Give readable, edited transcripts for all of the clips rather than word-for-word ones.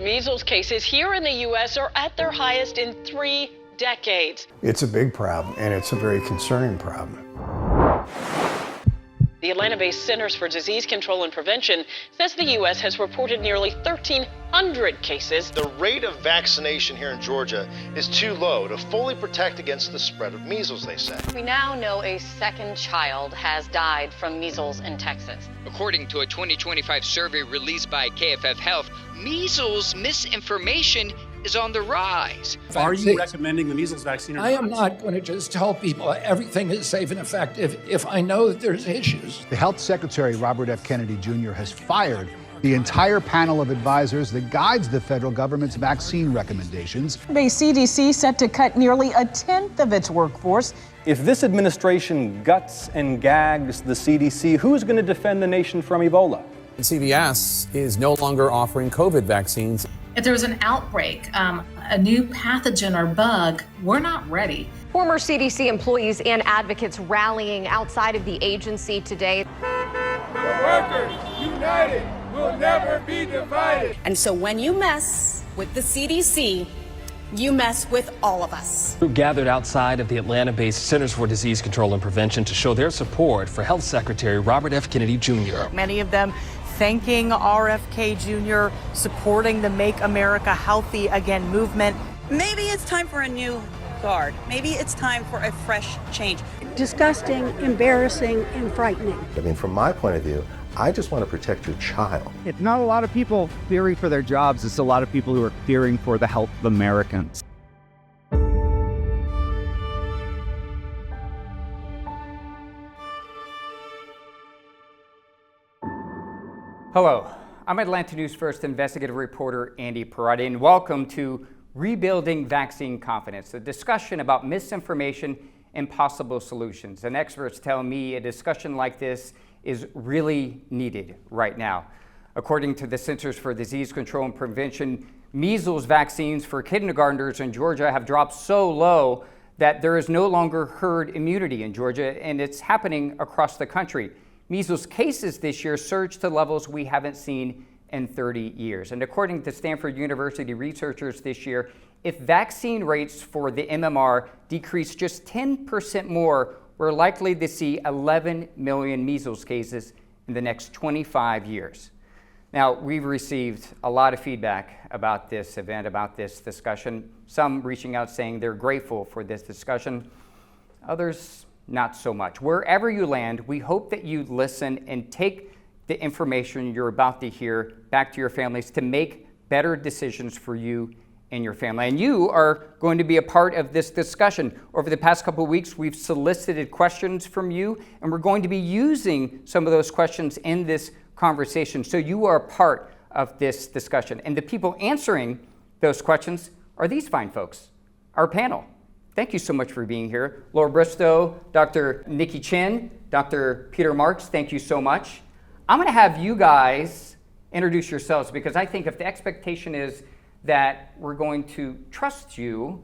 Measles cases here in the U.S. are at their highest in 3 decades. It's a big problem, and it's a very concerning problem. The Atlanta-based Centers for Disease Control and Prevention says the U.S. has reported nearly 1,300 cases. The rate of vaccination here in Georgia is too low to fully protect against the spread of measles, they say. We now know a second child has died from measles in Texas. According to a 2025 survey released by KFF Health, measles misinformation is on the rise. Are you recommending the measles vaccine? I am not going to just tell people everything is safe and effective if I know that there's issues. The Health Secretary, Robert F. Kennedy Jr., has fired the entire panel of advisors that guides the federal government's vaccine recommendations. The CDC set to cut nearly 1/10 of its workforce. If this administration guts and gags the CDC, who's going to defend the nation from Ebola? CVS is no longer offering COVID vaccines. If there was an outbreak, a new pathogen or bug, we're not ready. Former CDC employees and advocates rallying outside of the agency today. The workers united will never be divided. And so when you mess with the CDC, you mess with all of us. Group gathered outside of the Atlanta-based Centers for Disease Control and Prevention to show their support for Health Secretary Robert F. Kennedy Jr. Many of them thanking RFK Jr., supporting the Make America Healthy Again movement. Maybe it's time for a new guard. Maybe it's time for a fresh change. Disgusting, embarrassing, and frightening. I mean, from my point of view, I just want to protect your child. It's not a lot of people fearing for their jobs. It's a lot of people who are fearing for the health of Americans. Hello, I'm Atlanta News First investigative reporter Andy Parati, and welcome to Rebuilding Vaccine Confidence, a discussion about misinformation and possible solutions. And experts tell me a discussion like this is really needed right now. According to the Centers for Disease Control and Prevention, measles vaccines for kindergartners in Georgia have dropped so low that there is no longer herd immunity in Georgia, and it's happening across the country. Measles cases this year surged to levels we haven't seen in 30 years. And according to Stanford University researchers this year, if vaccine rates for the MMR decrease just 10% more, we're likely to see 11 million measles cases in the next 25 years. Now, we've received a lot of feedback about this event, about this discussion. Some reaching out saying they're grateful for this discussion. Others, not so much. Wherever you land, we hope that you listen and take the information you're about to hear back to your families to make better decisions for you and your family. And you are going to be a part of this discussion. Over the past couple of weeks, we've solicited questions from you, and we're going to be using some of those questions in this conversation. So you are a part of this discussion. And the people answering those questions are these fine folks, our panel. Thank you so much for being here. Laurel Bristow, Dr. Nicky Chin, Dr. Peter Marks, thank you so much. I'm going to have you guys introduce yourselves, because I think if the expectation is that we're going to trust you,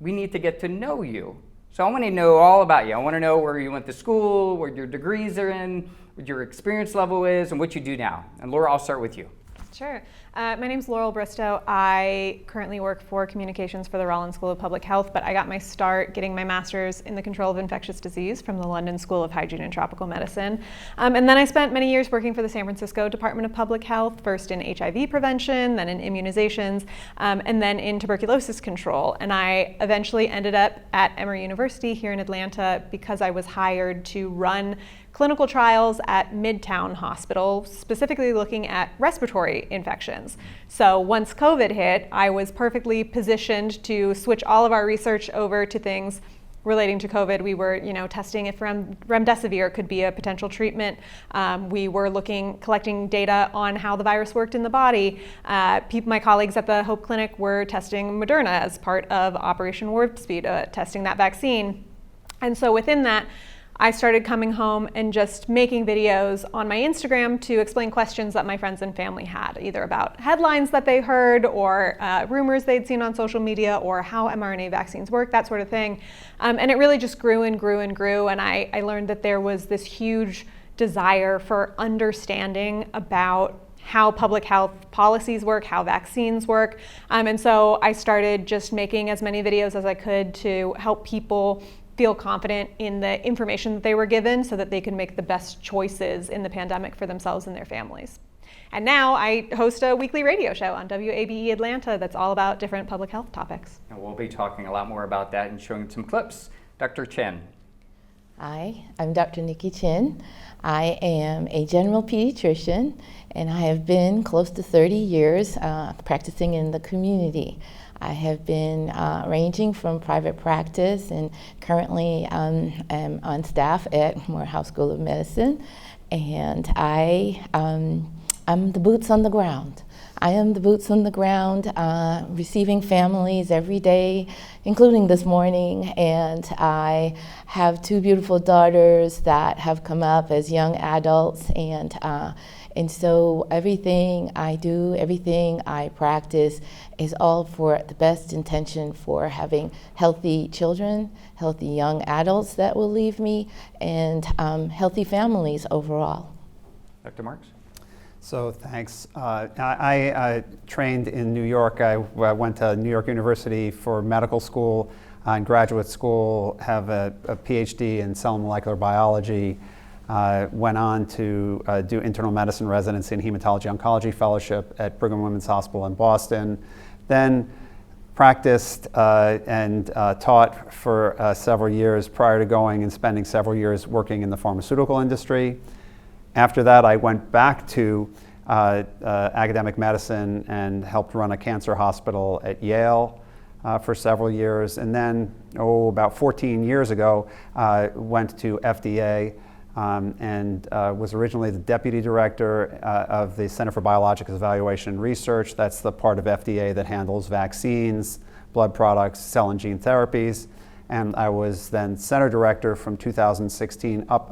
we need to get to know you. So I want to know all about you. I want to know where you went to school, where your degrees are in, what your experience level is, and what you do now. And Laura, I'll start with you. Sure. My name's Laurel Bristow. I currently work for communications for the Rollins School of Public Health, but I got my start getting my master's in the control of infectious disease from the London School of Hygiene and Tropical Medicine. And then I spent many years working for the San Francisco Department of Public Health, first in HIV prevention, then in immunizations, and then in tuberculosis control. And I eventually ended up at Emory University here in Atlanta because I was hired to run clinical trials at Midtown Hospital, specifically looking at respiratory infections. So once COVID hit, I was perfectly positioned to switch all of our research over to things relating to COVID. We were, testing if remdesivir could be a potential treatment. We were collecting data on how the virus worked in the body. My colleagues at the Hope Clinic were testing Moderna as part of Operation Warp Speed, testing that vaccine. And so within that, I started coming home and just making videos on my Instagram to explain questions that my friends and family had, either about headlines that they heard or rumors they'd seen on social media or how mRNA vaccines work, that sort of thing. And it really just grew and grew and grew. And I learned that there was this huge desire for understanding about how public health policies work, how vaccines work. And so I started just making as many videos as I could to help people feel confident in the information that they were given so that they could make the best choices in the pandemic for themselves and their families. And now I host a weekly radio show on WABE Atlanta that's all about different public health topics. And we'll be talking a lot more about that and showing some clips. Dr. Chin. Hi, I'm Dr. Nicky Chin. I am a general pediatrician, and I have been close to 30 years practicing in the community. I have been ranging from private practice, and currently am on staff at Morehouse School of Medicine, and I'm the boots on the ground. I am the boots on the ground, receiving families every day, including this morning, and I have two beautiful daughters that have come up as young adults, and so everything I do, everything I practice is all for the best intention for having healthy children, healthy young adults that will leave me, and healthy families overall. Dr. Marks? So thanks. I trained in New York. I went to New York University for medical school and graduate school, have a PhD in cell and molecular biology, went on to do internal medicine residency and hematology oncology fellowship at Brigham and Women's Hospital in Boston, then practiced and taught for several years prior to going and spending several years working in the pharmaceutical industry. After that, I went back to academic medicine and helped run a cancer hospital at Yale for several years. And then, about 14 years ago, went to FDA and was originally the deputy director of the Center for Biologics Evaluation and Research. That's the part of FDA that handles vaccines, blood products, cell and gene therapies. And I was then center director from 2016 up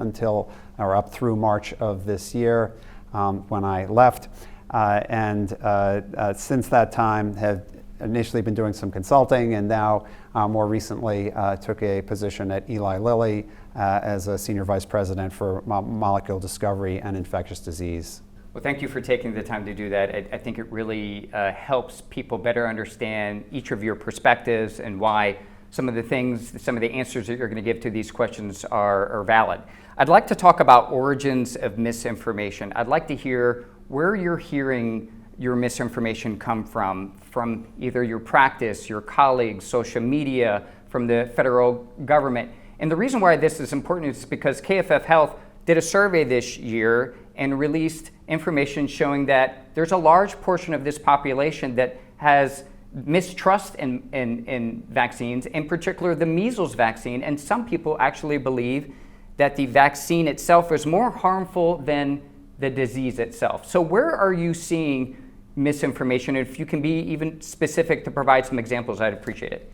through March of this year when I left. Since that time have initially been doing some consulting, and now more recently took a position at Eli Lilly as a senior vice president for molecule discovery and infectious disease. Well, thank you for taking the time to do that. I think it really helps people better understand each of your perspectives and why some of the answers that you're going to give to these questions are valid. I'd like to talk about origins of misinformation. I'd like to hear where you're hearing your misinformation come from either your practice, your colleagues, social media, from the federal government. And the reason why this is important is because KFF Health did a survey this year and released information showing that there's a large portion of this population that has mistrust in vaccines, in particular the measles vaccine, and some people actually believe that the vaccine itself is more harmful than the disease itself. So where are you seeing misinformation? If you can be even specific to provide some examples, I'd appreciate it.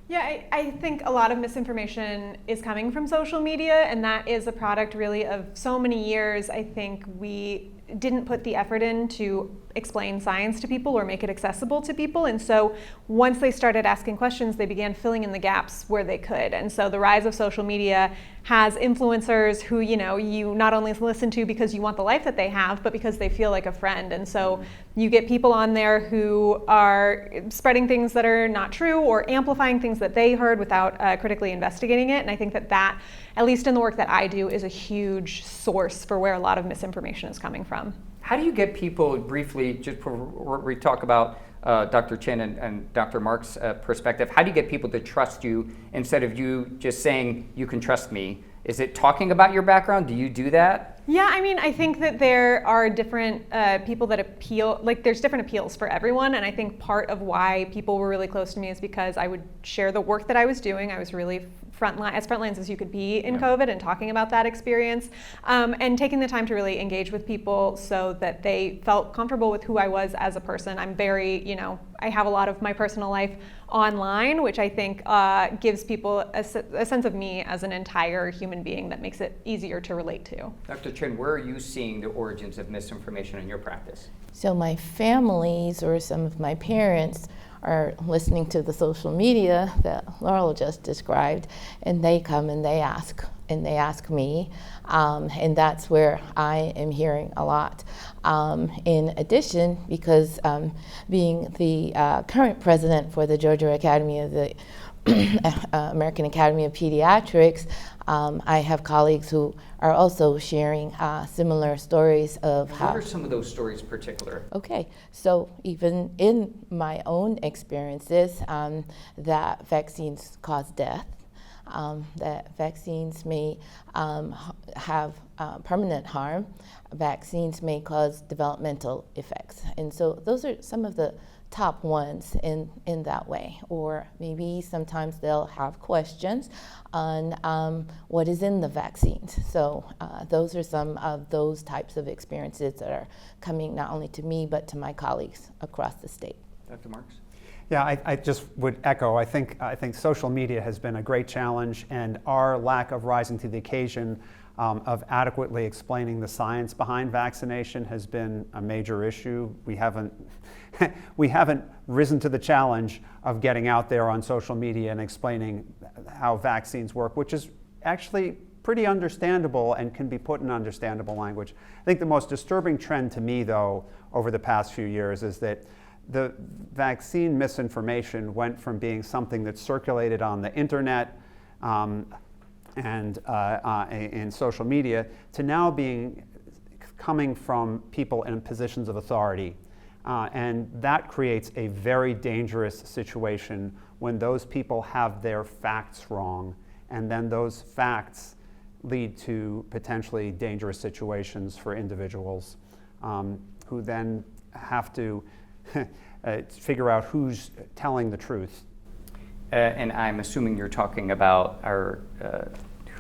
Yeah, I think a lot of misinformation is coming from social media, and that is a product really of so many years. I think we didn't put the effort in to explain science to people or make it accessible to people. And so once they started asking questions, they began filling in the gaps where they could. And so the rise of social media has influencers who, you not only listen to because you want the life that they have, but because they feel like a friend. And so you get people on there who are spreading things that are not true or amplifying things that they heard without critically investigating it. And I think that, at least in the work that I do, is a huge source for where a lot of misinformation is coming from. How do you get people, briefly, just before we talk about Dr. Chin and Dr. Mark's perspective, how do you get people to trust you instead of you just saying, you can trust me? Is it talking about your background? Do you do that? Yeah, I think that there are different people that appeal, there's different appeals for everyone. And I think part of why people were really close to me is because I would share the work that I was doing. I was really as front lines as you could be in COVID and talking about that experience and taking the time to really engage with people so that they felt comfortable with who I was as a person. I'm very, I have a lot of my personal life online, which I think gives people a sense of me as an entire human being that makes it easier to relate to. Dr. Chin, where are you seeing the origins of misinformation in your practice? So my families or some of my parents are listening to the social media that Laurel just described, and they come and they ask me, and that's where I am hearing a lot. In addition, because being the current president for the Georgia Academy of the American Academy of Pediatrics, I have colleagues who are also sharing similar stories of how. What are some of those stories in particular? Okay, so even in my own experiences, that vaccines cause death, that vaccines may have permanent harm, vaccines may cause developmental effects. And so those are some of the top ones in that way. Or maybe sometimes they'll have questions on what is in the vaccines. So those are some of those types of experiences that are coming not only to me, but to my colleagues across the state. Dr. Marks? Yeah, I just would echo. I think social media has been a great challenge, and our lack of rising to the occasion of adequately explaining the science behind vaccination has been a major issue. We haven't risen to the challenge of getting out there on social media and explaining how vaccines work, which is actually pretty understandable and can be put in understandable language. I think the most disturbing trend to me, though, over the past few years is that the vaccine misinformation went from being something that circulated on the internet and in social media to now coming from people in positions of authority. And that creates a very dangerous situation when those people have their facts wrong, and then those facts lead to potentially dangerous situations for individuals who then have to figure out who's telling the truth. And I'm assuming you're talking about our,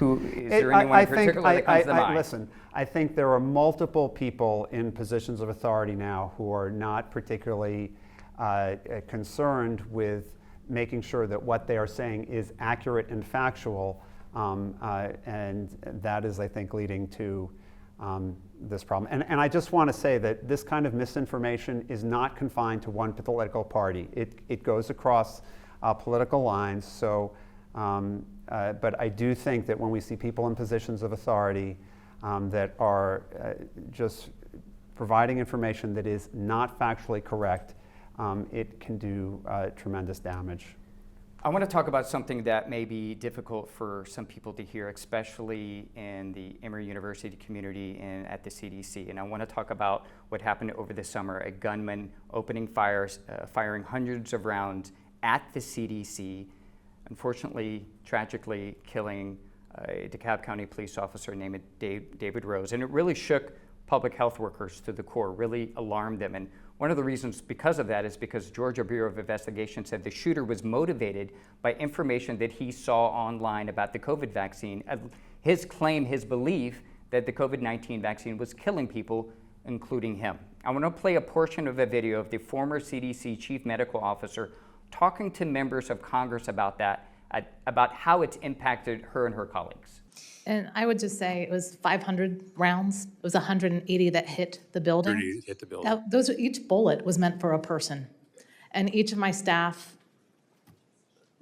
is there anyone in particular that comes to mind? Listen, I think there are multiple people in positions of authority now who are not particularly concerned with making sure that what they are saying is accurate and factual, and that is, I think, leading to this problem. And I just want to say that this kind of misinformation is not confined to one political party. It goes across political lines. So, but I do think that when we see people in positions of authority that are just providing information that is not factually correct, it can do tremendous damage. I want to talk about something that may be difficult for some people to hear, especially in the Emory University community and at the CDC. And I want to talk about what happened over the summer, a gunman opening fires, firing hundreds of rounds at the CDC, unfortunately, tragically killing a DeKalb County police officer named David Rose. And it really shook public health workers to the core, really alarmed them. And one of the reasons because of that is because Georgia Bureau of Investigation said the shooter was motivated by information that he saw online about the COVID vaccine. His claim, his belief that the COVID-19 vaccine was killing people, including him. I want to play a portion of a video of the former CDC chief medical officer talking to members of Congress about that, about how it's impacted her and her colleagues. And I would just say it was 500 rounds. It was 180 that hit the building. 180 hit the building. Now, each bullet was meant for a person. And each of my staff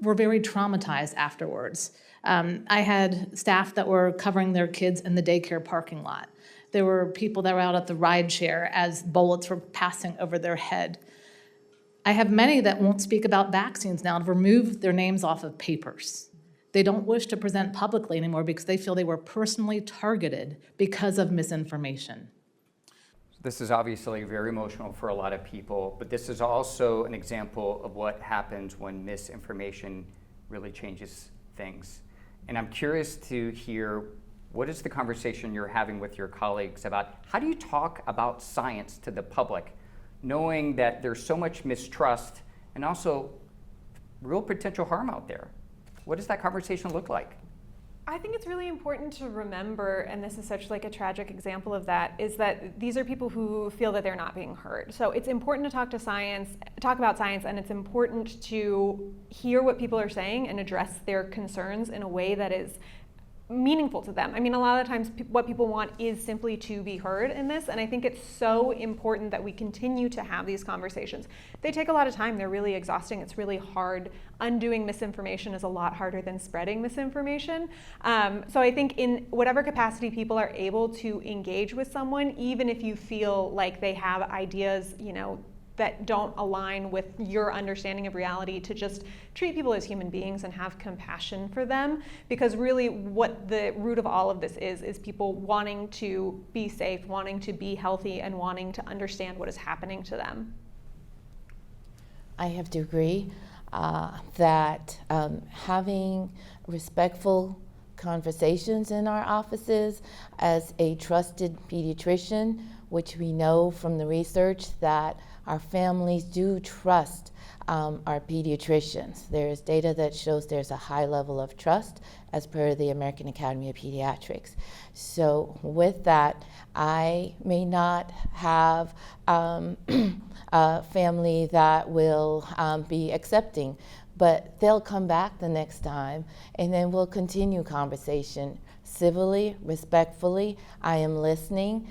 were very traumatized afterwards. I had staff that were covering their kids in the daycare parking lot. There were people that were out at the ride share as bullets were passing over their head. I have many that won't speak about vaccines now, have removed their names off of papers. They don't wish to present publicly anymore because they feel they were personally targeted because of misinformation. This is obviously very emotional for a lot of people, but this is also an example of what happens when misinformation really changes things. And I'm curious to hear, what is the conversation you're having with your colleagues about how do you talk about science to the public, knowing that there's so much mistrust and also real potential harm out there? What does that conversation look like? I think it's really important to remember, and this is such like a tragic example of that, is that these are people who feel that they're not being heard. So it's important to talk about science, and it's important to hear what people are saying and address their concerns in a way that is meaningful to them. I mean, a lot of the times what people want is simply to be heard in this, and I think it's so important that we continue to have these conversations. They take a lot of time, they're really exhausting, it's really hard. Undoing misinformation is a lot harder than spreading misinformation. So I think in whatever capacity people are able to engage with someone, even if you feel like they have ideas, that don't align with your understanding of reality, to just treat people as human beings and have compassion for them. Because really what the root of all of this is people wanting to be safe, wanting to be healthy, and wanting to understand what is happening to them. I have to agree that having respectful conversations in our offices as a trusted pediatrician, which we know from the research that our families do trust our pediatricians. There is data that shows there's a high level of trust as per the American Academy of Pediatrics. So with that, I may not have a family that will be accepting, but they'll come back the next time, and then we'll continue conversation civilly, respectfully. I am listening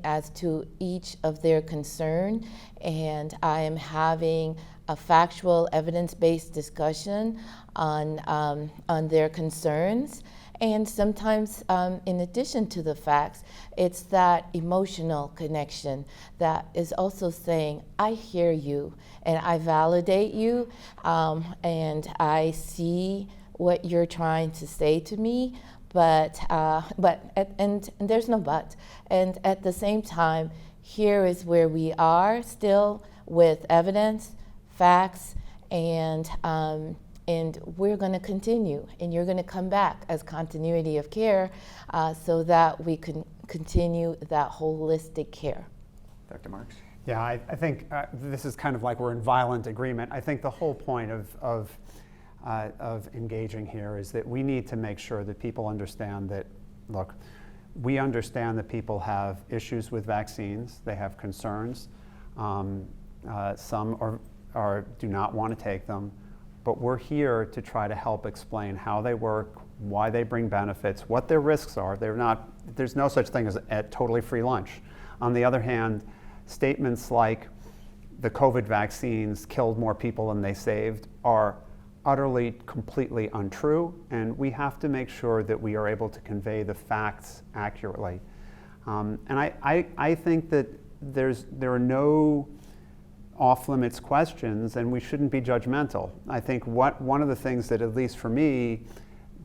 as to each of their concern, and I am having a factual, evidence-based discussion on their concerns. And sometimes, in addition to the facts, it's that emotional connection that is also saying, I hear you, and I validate you, and I see what you're trying to say to me, and there's no but. And at the same time, here is where we are still with evidence, facts, and we're going to continue, and you're going to come back as continuity of care so that we can continue that holistic care. Dr. Marks? Yeah, I think this is kind of like we're in violent agreement. I think the whole point of engaging here is that we need to make sure that people understand that, look, we understand that people have issues with vaccines, they have concerns, some do not want to take them, but we're here to try to help explain how they work, why they bring benefits, what their risks are. There's no such thing as a totally free lunch. On the other hand, statements like the COVID vaccines killed more people than they saved are utterly, completely untrue, and we have to make sure that we are able to convey the facts accurately. And I think that there are no off-limits questions, and we shouldn't be judgmental. I think one of the things that, at least for me,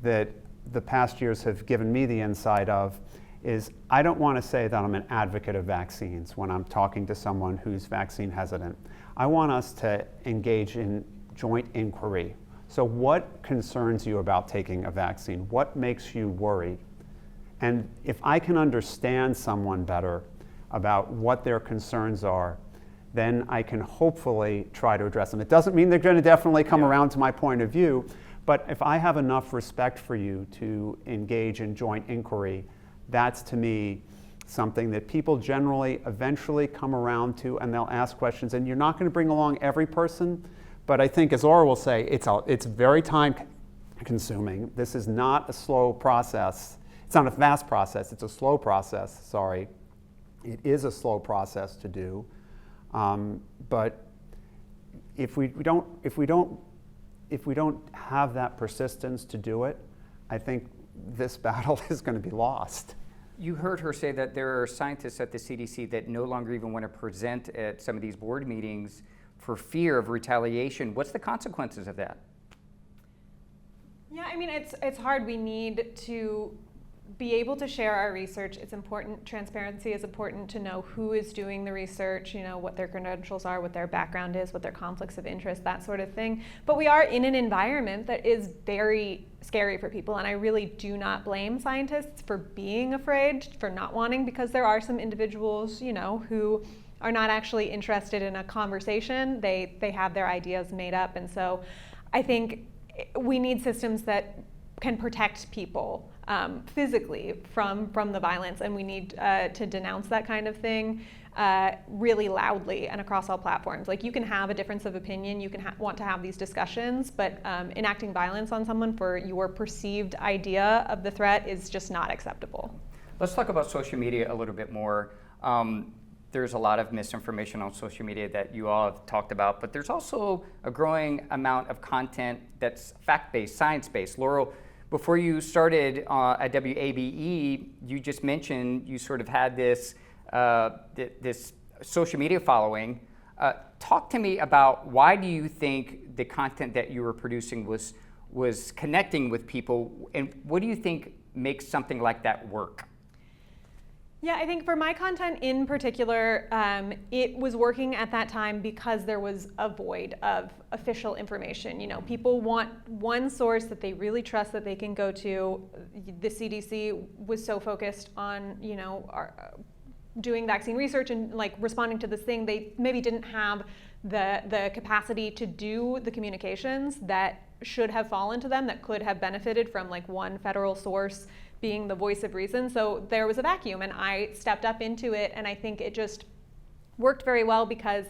that the past years have given me the insight of is I don't want to say that I'm an advocate of vaccines when I'm talking to someone who's vaccine hesitant. I want us to engage in joint inquiry. So what concerns you about taking a vaccine? What makes you worry? And if I can understand someone better about what their concerns are, then I can hopefully try to address them. It doesn't mean they're going to definitely come around to my point of view, but if I have enough respect for you to engage in joint inquiry, that's to me something that people generally eventually come around to, and they'll ask questions. And you're not going to bring along every person, but I think, as Laura will say, it's very time consuming. This is not a slow process. It's not a fast process, it's a slow process, sorry. It is a slow process to do. But if we don't have that persistence to do it, I think this battle is going to be lost. You heard her say that there are scientists at the CDC that no longer even want to present at some of these board meetings for fear of retaliation. What's the consequences of that? Yeah, I mean, it's hard. We need to be able to share our research. It's important. Transparency is important to know who is doing the research, what their credentials are, what their background is, what their conflicts of interest, that sort of thing. But we are in an environment that is very scary for people, and I really do not blame scientists for being afraid, for not wanting, because there are some individuals, who are not actually interested in a conversation. They have their ideas made up, and so I think we need systems that can protect people physically from the violence, and we need to denounce that kind of thing. really loudly and across all platforms. Like, you can have a difference of opinion, you can want to have these discussions, but enacting violence on someone for your perceived idea of the threat is just not acceptable. Let's talk about social media a little bit more. There's a lot of misinformation on social media that you all have talked about, but there's also a growing amount of content that's fact-based, science-based. Laurel, before you started at WABE, you just mentioned you sort of had this this social media following. Talk to me about, why do you think the content that you were producing was connecting with people, and what do you think makes something like that work? Yeah, I think for my content in particular, it was working at that time because there was a void of official information. You know, people want one source that they really trust that they can go to. The CDC was so focused on, you know, doing vaccine research and like responding to this thing, they maybe didn't have the capacity to do the communications that should have fallen to them, that could have benefited from like one federal source being the voice of reason. So there was a vacuum, and I stepped up into it, and I think it just worked very well because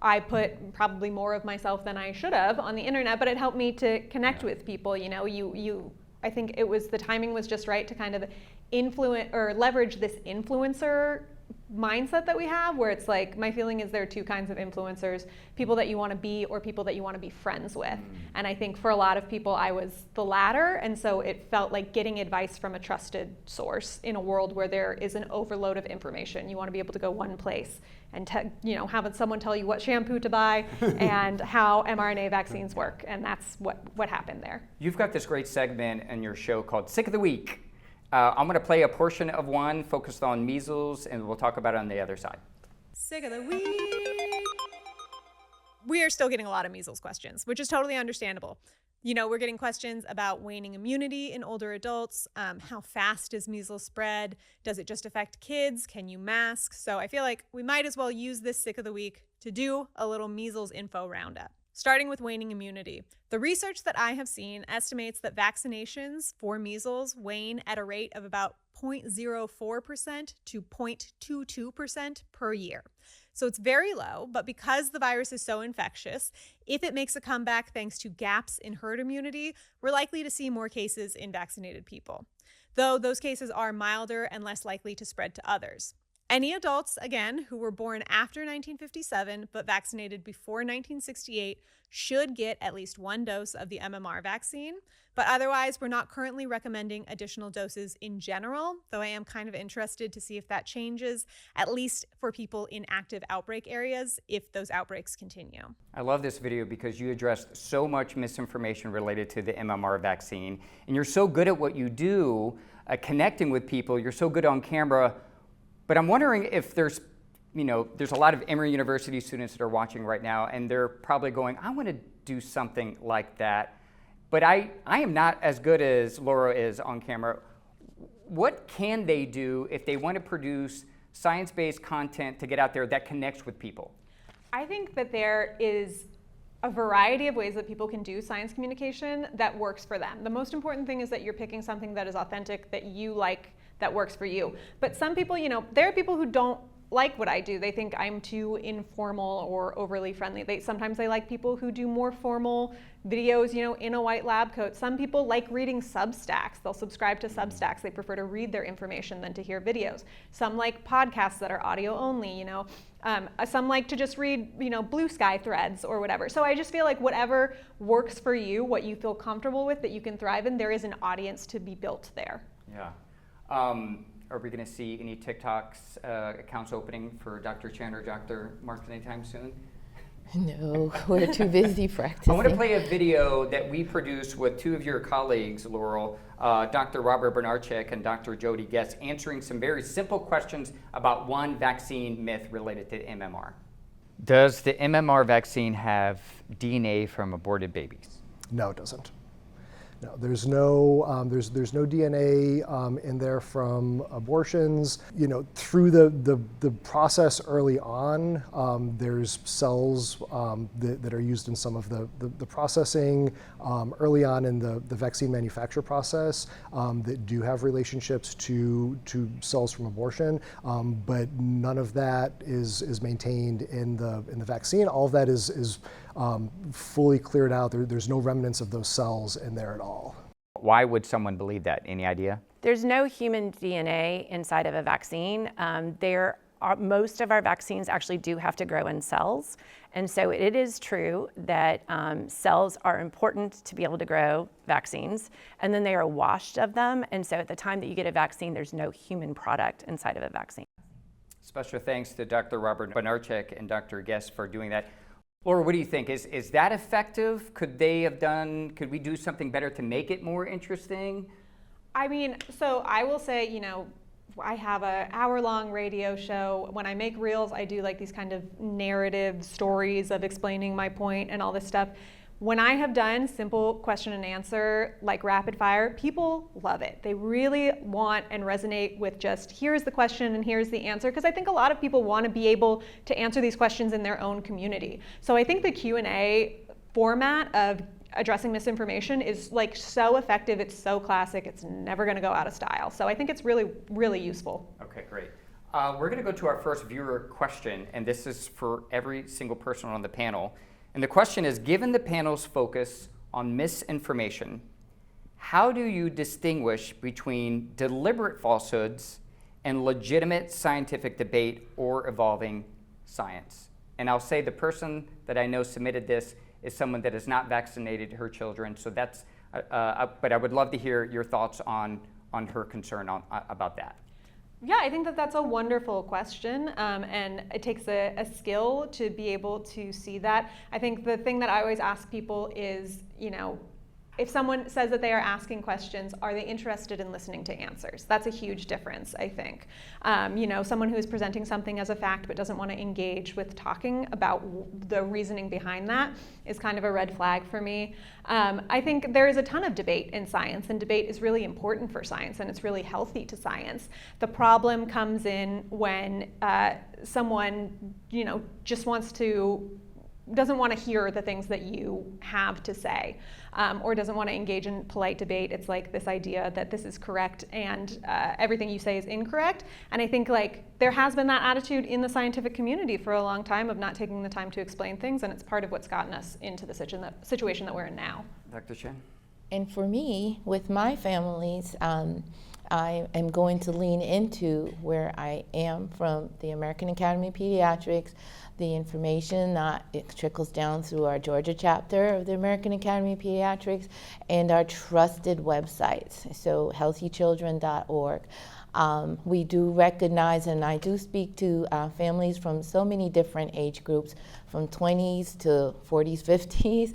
I put probably more of myself than I should have on the internet, but it helped me to connect with people. You know, I think it was, the timing was just right to kind of influence or leverage this influencer mindset that we have, where it's like, my feeling is there are two kinds of influencers: people that you want to be, or people that you want to be friends with. And I think for a lot of people, I was the latter, and so it felt like getting advice from a trusted source in a world where there is an overload of information. You want to be able to go one place and have someone tell you what shampoo to buy and how mRNA vaccines work, and that's what happened there. You've got this great segment in your show called Sick of the Week. I'm going to play a portion of one focused on measles, and we'll talk about it on the other side. Sick of the week. We are still getting a lot of measles questions, which is totally understandable. You know, we're getting questions about waning immunity in older adults. How fast does measles spread? Does it just affect kids? Can you mask? So I feel like we might as well use this Sick of the Week to do a little measles info roundup. Starting with waning immunity. The research that I have seen estimates that vaccinations for measles wane at a rate of about 0.04% to 0.22% per year. So it's very low, but because the virus is so infectious, if it makes a comeback thanks to gaps in herd immunity, we're likely to see more cases in vaccinated people, though those cases are milder and less likely to spread to others. Any adults, again, who were born after 1957 but vaccinated before 1968 should get at least one dose of the MMR vaccine. But otherwise, we're not currently recommending additional doses in general, though I am kind of interested to see if that changes, at least for people in active outbreak areas, if those outbreaks continue. I love this video because you addressed so much misinformation related to the MMR vaccine, and you're so good at what you do, connecting with people. You're so good on camera. But I'm wondering if there's a lot of Emory University students that are watching right now, and they're probably going, I want to do something like that. But I am not as good as Laura is on camera. What can they do if they want to produce science-based content to get out there that connects with people? I think that there is a variety of ways that people can do science communication that works for them. The most important thing is that you're picking something that is authentic, that you like, that works for you. But some people, there are people who don't like what I do. They think I'm too informal or overly friendly. Sometimes they like people who do more formal videos, in a white lab coat. Some people like reading Substacks. They'll subscribe to Substacks. They prefer to read their information than to hear videos. Some like podcasts that are audio only, some like to just read, blue sky threads or whatever. So I just feel like whatever works for you, what you feel comfortable with, that you can thrive in, there is an audience to be built there. Yeah. Are we going to see any TikToks accounts opening for Dr. Chin or Dr. Marks anytime soon? No, we're too busy practicing. I want to play a video that we produced with two of your colleagues, Laurel, Dr. Robert Bernarczyk and Dr. Jody Guest, answering some very simple questions about one vaccine myth related to MMR. Does the MMR vaccine have DNA from aborted babies? No, it doesn't. No, there's no there's no DNA in there from abortions. You know, through the process early on, there's cells that are used in some of the processing early on in the vaccine manufacture process that do have relationships to cells from abortion, but none of that is maintained in the vaccine. All of that is fully cleared out. There's no remnants of those cells in there at all. Why would someone believe that? Any idea? There's no human DNA inside of a vaccine. Most of our vaccines actually do have to grow in cells. And so it is true that cells are important to be able to grow vaccines, and then they are washed of them. And so at the time that you get a vaccine, there's no human product inside of a vaccine. Special thanks to Dr. Robert Bonarchek and Dr. Guest for doing that. Laura, what do you think? Is that effective? Could we do something better to make it more interesting? I mean, so I will say, you know, I have an hour-long radio show. When I make reels, I do like these kind of narrative stories of explaining my point and all this stuff. When I have done simple question and answer, like rapid fire, people love it. They really want and resonate with just, here's the question and here's the answer, because I think a lot of people want to be able to answer these questions in their own community. So I think the Q&A format of addressing misinformation is like so effective, it's so classic, it's never going to go out of style. So I think it's really, really useful. Okay, great. We're going to go to our first viewer question, and this is for every single person on the panel. And the question is, given the panel's focus on misinformation, how do you distinguish between deliberate falsehoods and legitimate scientific debate or evolving science? And I'll say the person that I know submitted this is someone that has not vaccinated her children, so that's, but I would love to hear your thoughts on her concern about that. Yeah, I think that that's a wonderful question, and it takes a skill to be able to see that. I think the thing that I always ask people is, you know, if someone says that they are asking questions, are they interested in listening to answers? That's a huge difference, I think. You know, someone who is presenting something as a fact but doesn't want to engage with talking about the reasoning behind that is kind of a red flag for me. I think there is a ton of debate in science, and debate is really important for science, and it's really healthy to science. The problem comes in when someone, you know, just doesn't want to hear the things that you have to say, or doesn't want to engage in polite debate. It's like this idea that this is correct and everything you say is incorrect. And I think like there has been that attitude in the scientific community for a long time of not taking the time to explain things, and it's part of what's gotten us into the situation that we're in now. Dr. Chin? And for me, with my families, I am going to lean into where I am from the American Academy of Pediatrics, the information that it trickles down through our Georgia chapter of the American Academy of Pediatrics and our trusted websites, so healthychildren.org. We do recognize, and I do speak to families from so many different age groups, from 20s to 40s, 50s,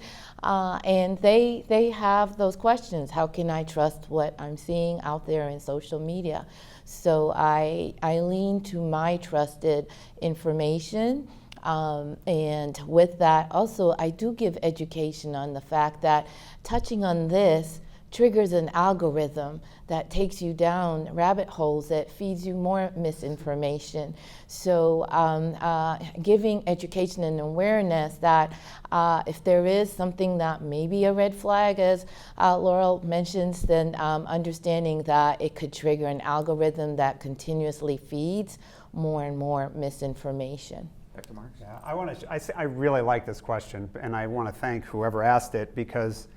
and they have those questions. How can I trust what I'm seeing out there in social media? So I lean to my trusted information. And with that, also, I do give education on the fact that touching on this triggers an algorithm that takes you down rabbit holes that feeds you more misinformation. So giving education and awareness that if there is something that may be a red flag, as Laurel mentions, then understanding that it could trigger an algorithm that continuously feeds more and more misinformation. Dr. Marks? Yeah, I really like this question, and I want to thank whoever asked it, because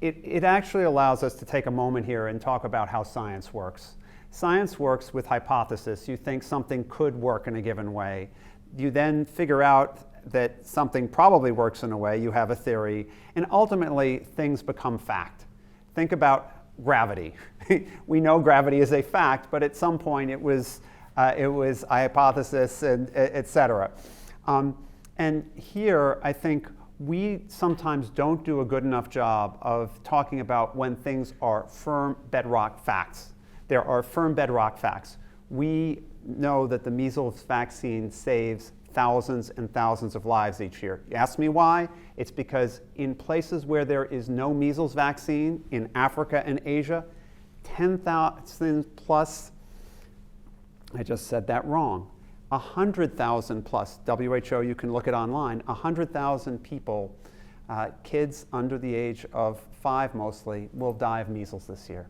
it actually allows us to take a moment here and talk about how science works. Science works with hypothesis. You think something could work in a given way. You then figure out that something probably works in a way. You have a theory, and ultimately things become fact. Think about gravity. We know gravity is a fact, but at some point it was a hypothesis, and et cetera. And here, I think we sometimes don't do a good enough job of talking about when things are firm bedrock facts. There are firm bedrock facts. We know that the measles vaccine saves thousands and thousands of lives each year. You ask me why? It's because in places where there is no measles vaccine, in Africa and Asia, 10,000 plus, I just said that wrong, 100,000 plus, WHO, you can look it online, 100,000 people, kids under the age of 5 mostly, will die of measles this year.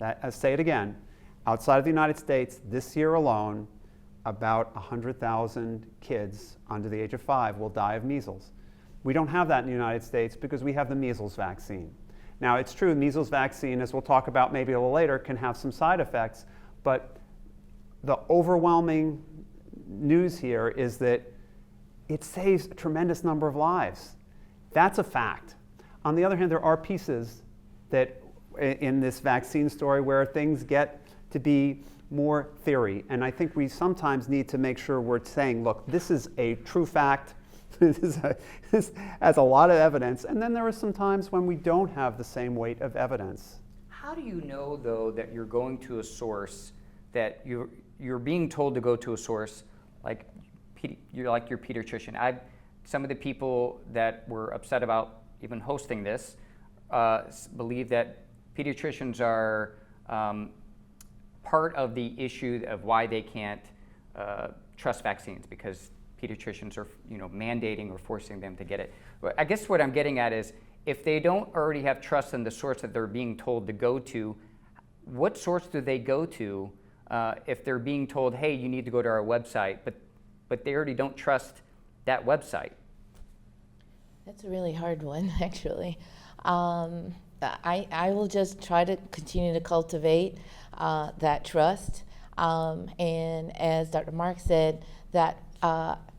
I'll say it again, outside of the United States, this year alone, about 100,000 kids under the age of 5 will die of measles. We don't have that in the United States because we have the measles vaccine. Now, it's true, measles vaccine, as we'll talk about maybe a little later, can have some side effects, but the overwhelming news here is that it saves a tremendous number of lives. That's a fact. On the other hand, there are pieces that in this vaccine story where things get to be more theory. And I think we sometimes need to make sure we're saying, look, this is a true fact. This has a lot of evidence. And then there are some times when we don't have the same weight of evidence. How do you know, though, that you're going to a source, that you're being told to go to a source like your pediatrician? Some of the people that were upset about even hosting this believe that pediatricians are part of the issue of why they can't trust vaccines, because pediatricians are mandating or forcing them to get it. But I guess what I'm getting at is, if they don't already have trust in the source that they're being told to go to, what source do they go to if they're being told, hey, you need to go to our website, but they already don't trust that website? That's a really hard one, actually. I will just try to continue to cultivate that trust. And as Dr. Mark said, that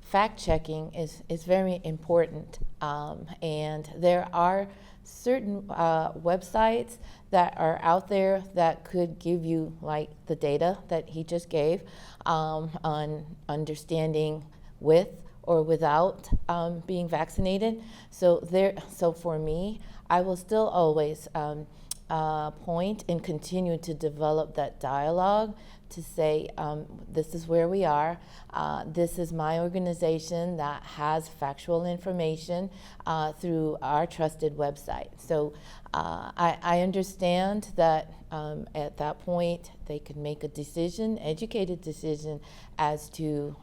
fact-checking is very important. And there are certain websites that are out there that could give you, like the data that he just gave, on understanding with or without being vaccinated. So for me, I will still always point and continue to develop that dialogue to say, this is where we are. This is my organization that has factual information through our trusted website. So I understand that at that point they could make a decision, educated decision, as to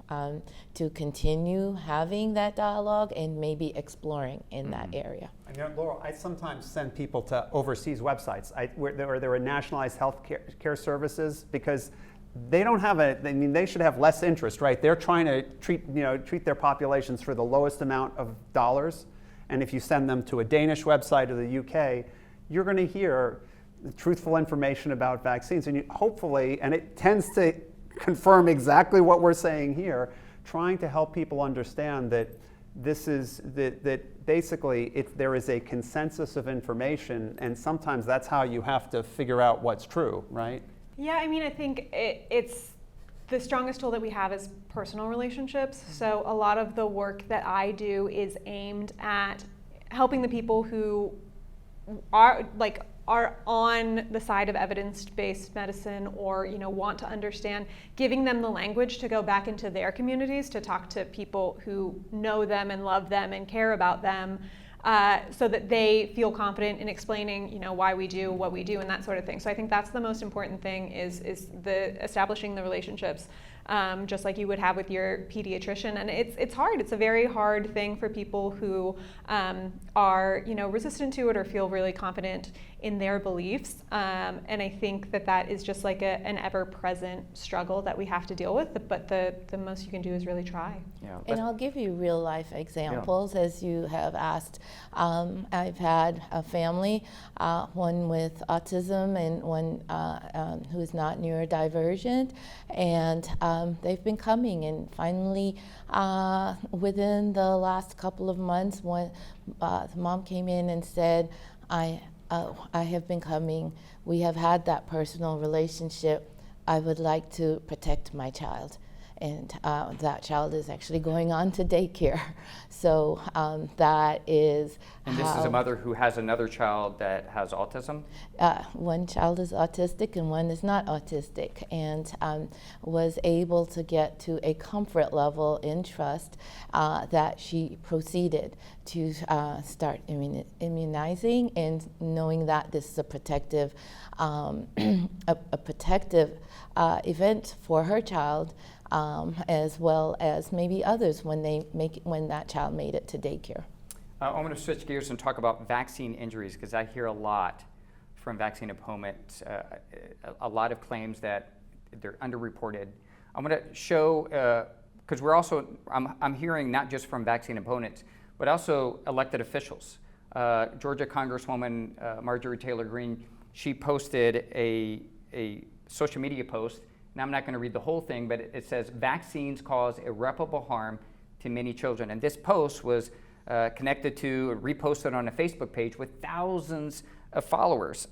continue having that dialogue and maybe exploring in that area. Laurel, I sometimes send people to overseas websites where there are nationalized health care services, because they don't have they should have less interest, right? They're trying to treat their populations for the lowest amount of dollars. And if you send them to a Danish website or the UK, you're going to hear truthful information about vaccines. And hopefully, and it tends to confirm exactly what we're saying here, trying to help people understand that that basically there is a consensus of information, and sometimes that's how you have to figure out what's true, right? Yeah, I mean, I think it's the strongest tool that we have is personal relationships. So a lot of the work that I do is aimed at helping the people who are on the side of evidence-based medicine, or want to understand, giving them the language to go back into their communities to talk to people who know them and love them and care about them, so that they feel confident in explaining, why we do what we do and that sort of thing. So I think that's the most important thing is establishing the relationships, just like you would have with your pediatrician. And it's hard. It's a very hard thing for people who are resistant to it or feel really confident in their beliefs. And I think that is just like an ever-present struggle that we have to deal with. But the most you can do is really try. Yeah. And I'll give you real-life examples, as you have asked. I've had a family, one with autism and one who is not neurodivergent, and they've been coming, and finally within the last couple of months, the mom came in and said, I have been coming. We have had that personal relationship. I would like to protect my child. and that child is actually going on to daycare. So that is And this is a mother who has another child that has autism? One child is autistic and one is not autistic, and was able to get to a comfort level in trust that she proceeded to start immunizing, and knowing that this is a protective event for her child, as well as maybe others when that child made it to daycare. I want to switch gears and talk about vaccine injuries, because I hear a lot from vaccine opponents, a lot of claims that they're underreported. I'm going to show, because I'm hearing not just from vaccine opponents, but also elected officials. Georgia Congresswoman Marjorie Taylor Greene, she posted a social media post, and I'm not going to read the whole thing, but it says, "Vaccines cause irreparable harm to many children." And this post was connected to, reposted on a Facebook page with thousands of followers.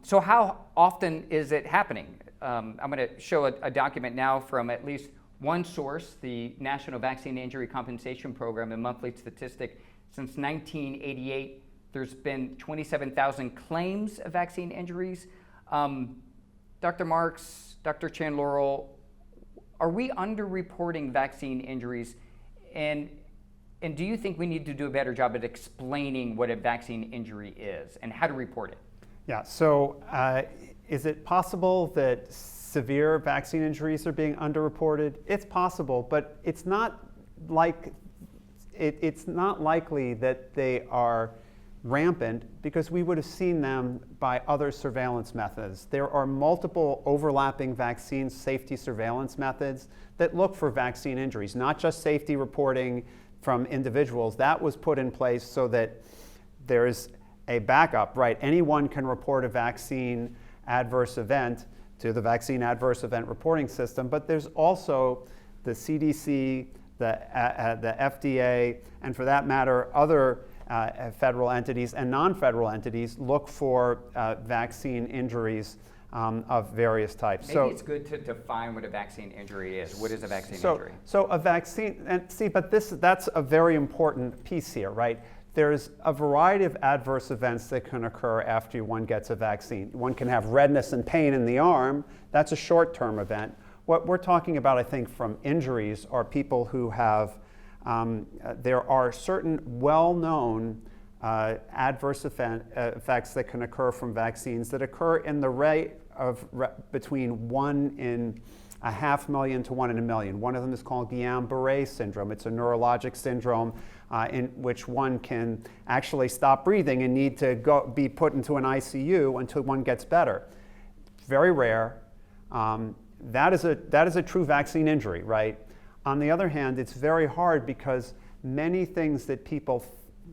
So how often is it happening? I'm going to show a document now from at least one source, the National Vaccine Injury Compensation Program, a monthly statistic. Since 1988, there's been 27,000 claims of vaccine injuries. Dr. Marks, Dr. Chin, Laurel, are we underreporting vaccine injuries? And do you think we need to do a better job at explaining what a vaccine injury is and how to report it? Yeah, so is it possible that severe vaccine injuries are being underreported? It's possible, but it's not likely that they are rampant, because we would have seen them by other surveillance methods. There are multiple overlapping vaccine safety surveillance methods that look for vaccine injuries, not just safety reporting from individuals. That was put in place so that there's a backup, right? Anyone can report a vaccine adverse event to the vaccine adverse event reporting system, but there's also the CDC, the FDA, and for that matter, other federal entities and non-federal entities look for vaccine injuries of various types. Maybe it's good to define what a vaccine injury is. What is a vaccine injury? So a vaccine, and see, but that's a very important piece here, right? There's a variety of adverse events that can occur after one gets a vaccine. One can have redness and pain in the arm. That's a short-term event. What we're talking about, I think, from injuries are people who have, there are certain well-known adverse effects that can occur from vaccines that occur in the rate of between 1 in 500,000 to 1 in 1,000,000. One of them is called Guillain-Barré syndrome. It's a neurologic syndrome in which one can actually stop breathing and need to be put into an ICU until one gets better. Very rare. That is a true vaccine injury, right? On the other hand, it's very hard because many things that people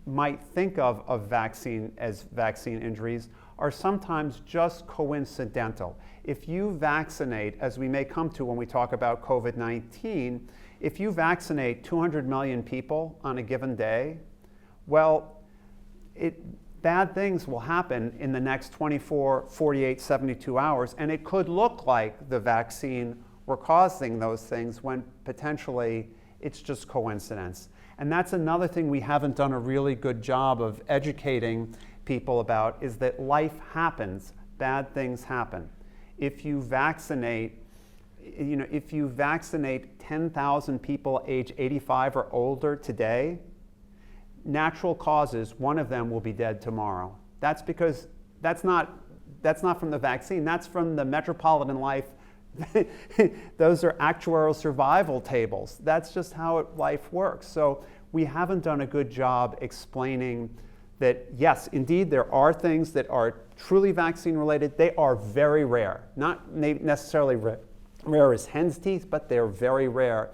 might think of vaccine as vaccine injuries are sometimes just coincidental. If you vaccinate, as we may come to when we talk about COVID-19, if you vaccinate 200 million people on a given day, well, bad things will happen in the next 24, 48, 72 hours, and it could look like the vaccine were causing those things when potentially it's just coincidence. And that's another thing we haven't done a really good job of educating people about, is that life happens, bad things happen. If you vaccinate, if you vaccinate 10,000 people age 85 or older today, natural causes, one of them will be dead tomorrow. That's because that's not from the vaccine, that's from the metropolitan life. Those are actuarial survival tables. That's just how life works. So we haven't done a good job explaining that, yes, indeed, there are things that are truly vaccine related. They are very rare, not necessarily rare as hen's teeth, but they're very rare.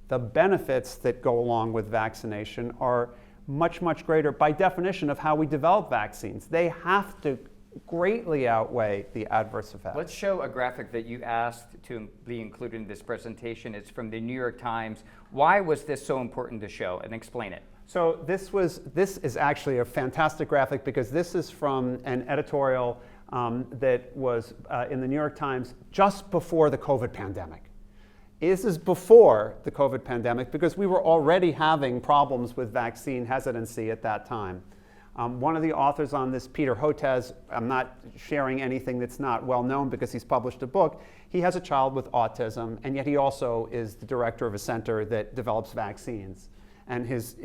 The benefits that go along with vaccination are much, much greater by definition of how we develop vaccines. They have to greatly outweigh the adverse effects. Let's show a graphic that you asked to be included in this presentation. It's from the New York Times. Why was this so important to show? And explain it. So this is actually a fantastic graphic, because this is from an editorial that was in the New York Times just before the COVID pandemic. This is before the COVID pandemic because we were already having problems with vaccine hesitancy at that time. One of the authors on this, Peter Hotez, I'm not sharing anything that's not well known because he's published a book. He has a child with autism, and yet he also is the director of a center that develops vaccines. And his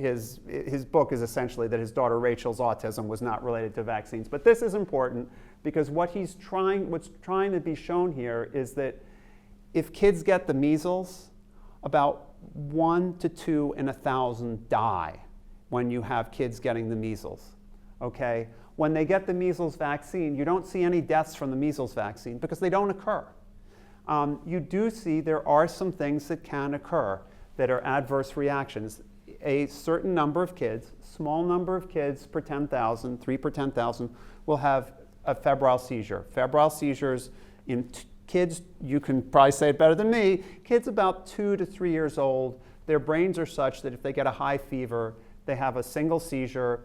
book is essentially that his daughter Rachel's autism was not related to vaccines. But this is important because what's trying to be shown here is that if kids get the measles, about 1 to 2 in 1,000 die when you have kids getting the measles. Okay? When they get the measles vaccine, you don't see any deaths from the measles vaccine because they don't occur. You do see there are some things that can occur that are adverse reactions. A certain number of kids, small number of kids per 10,000, 3 per 10,000, will have a febrile seizure. Febrile seizures in kids, you can probably say it better than me, kids about 2 to 3 years old, their brains are such that if they get a high fever, they have a single seizure.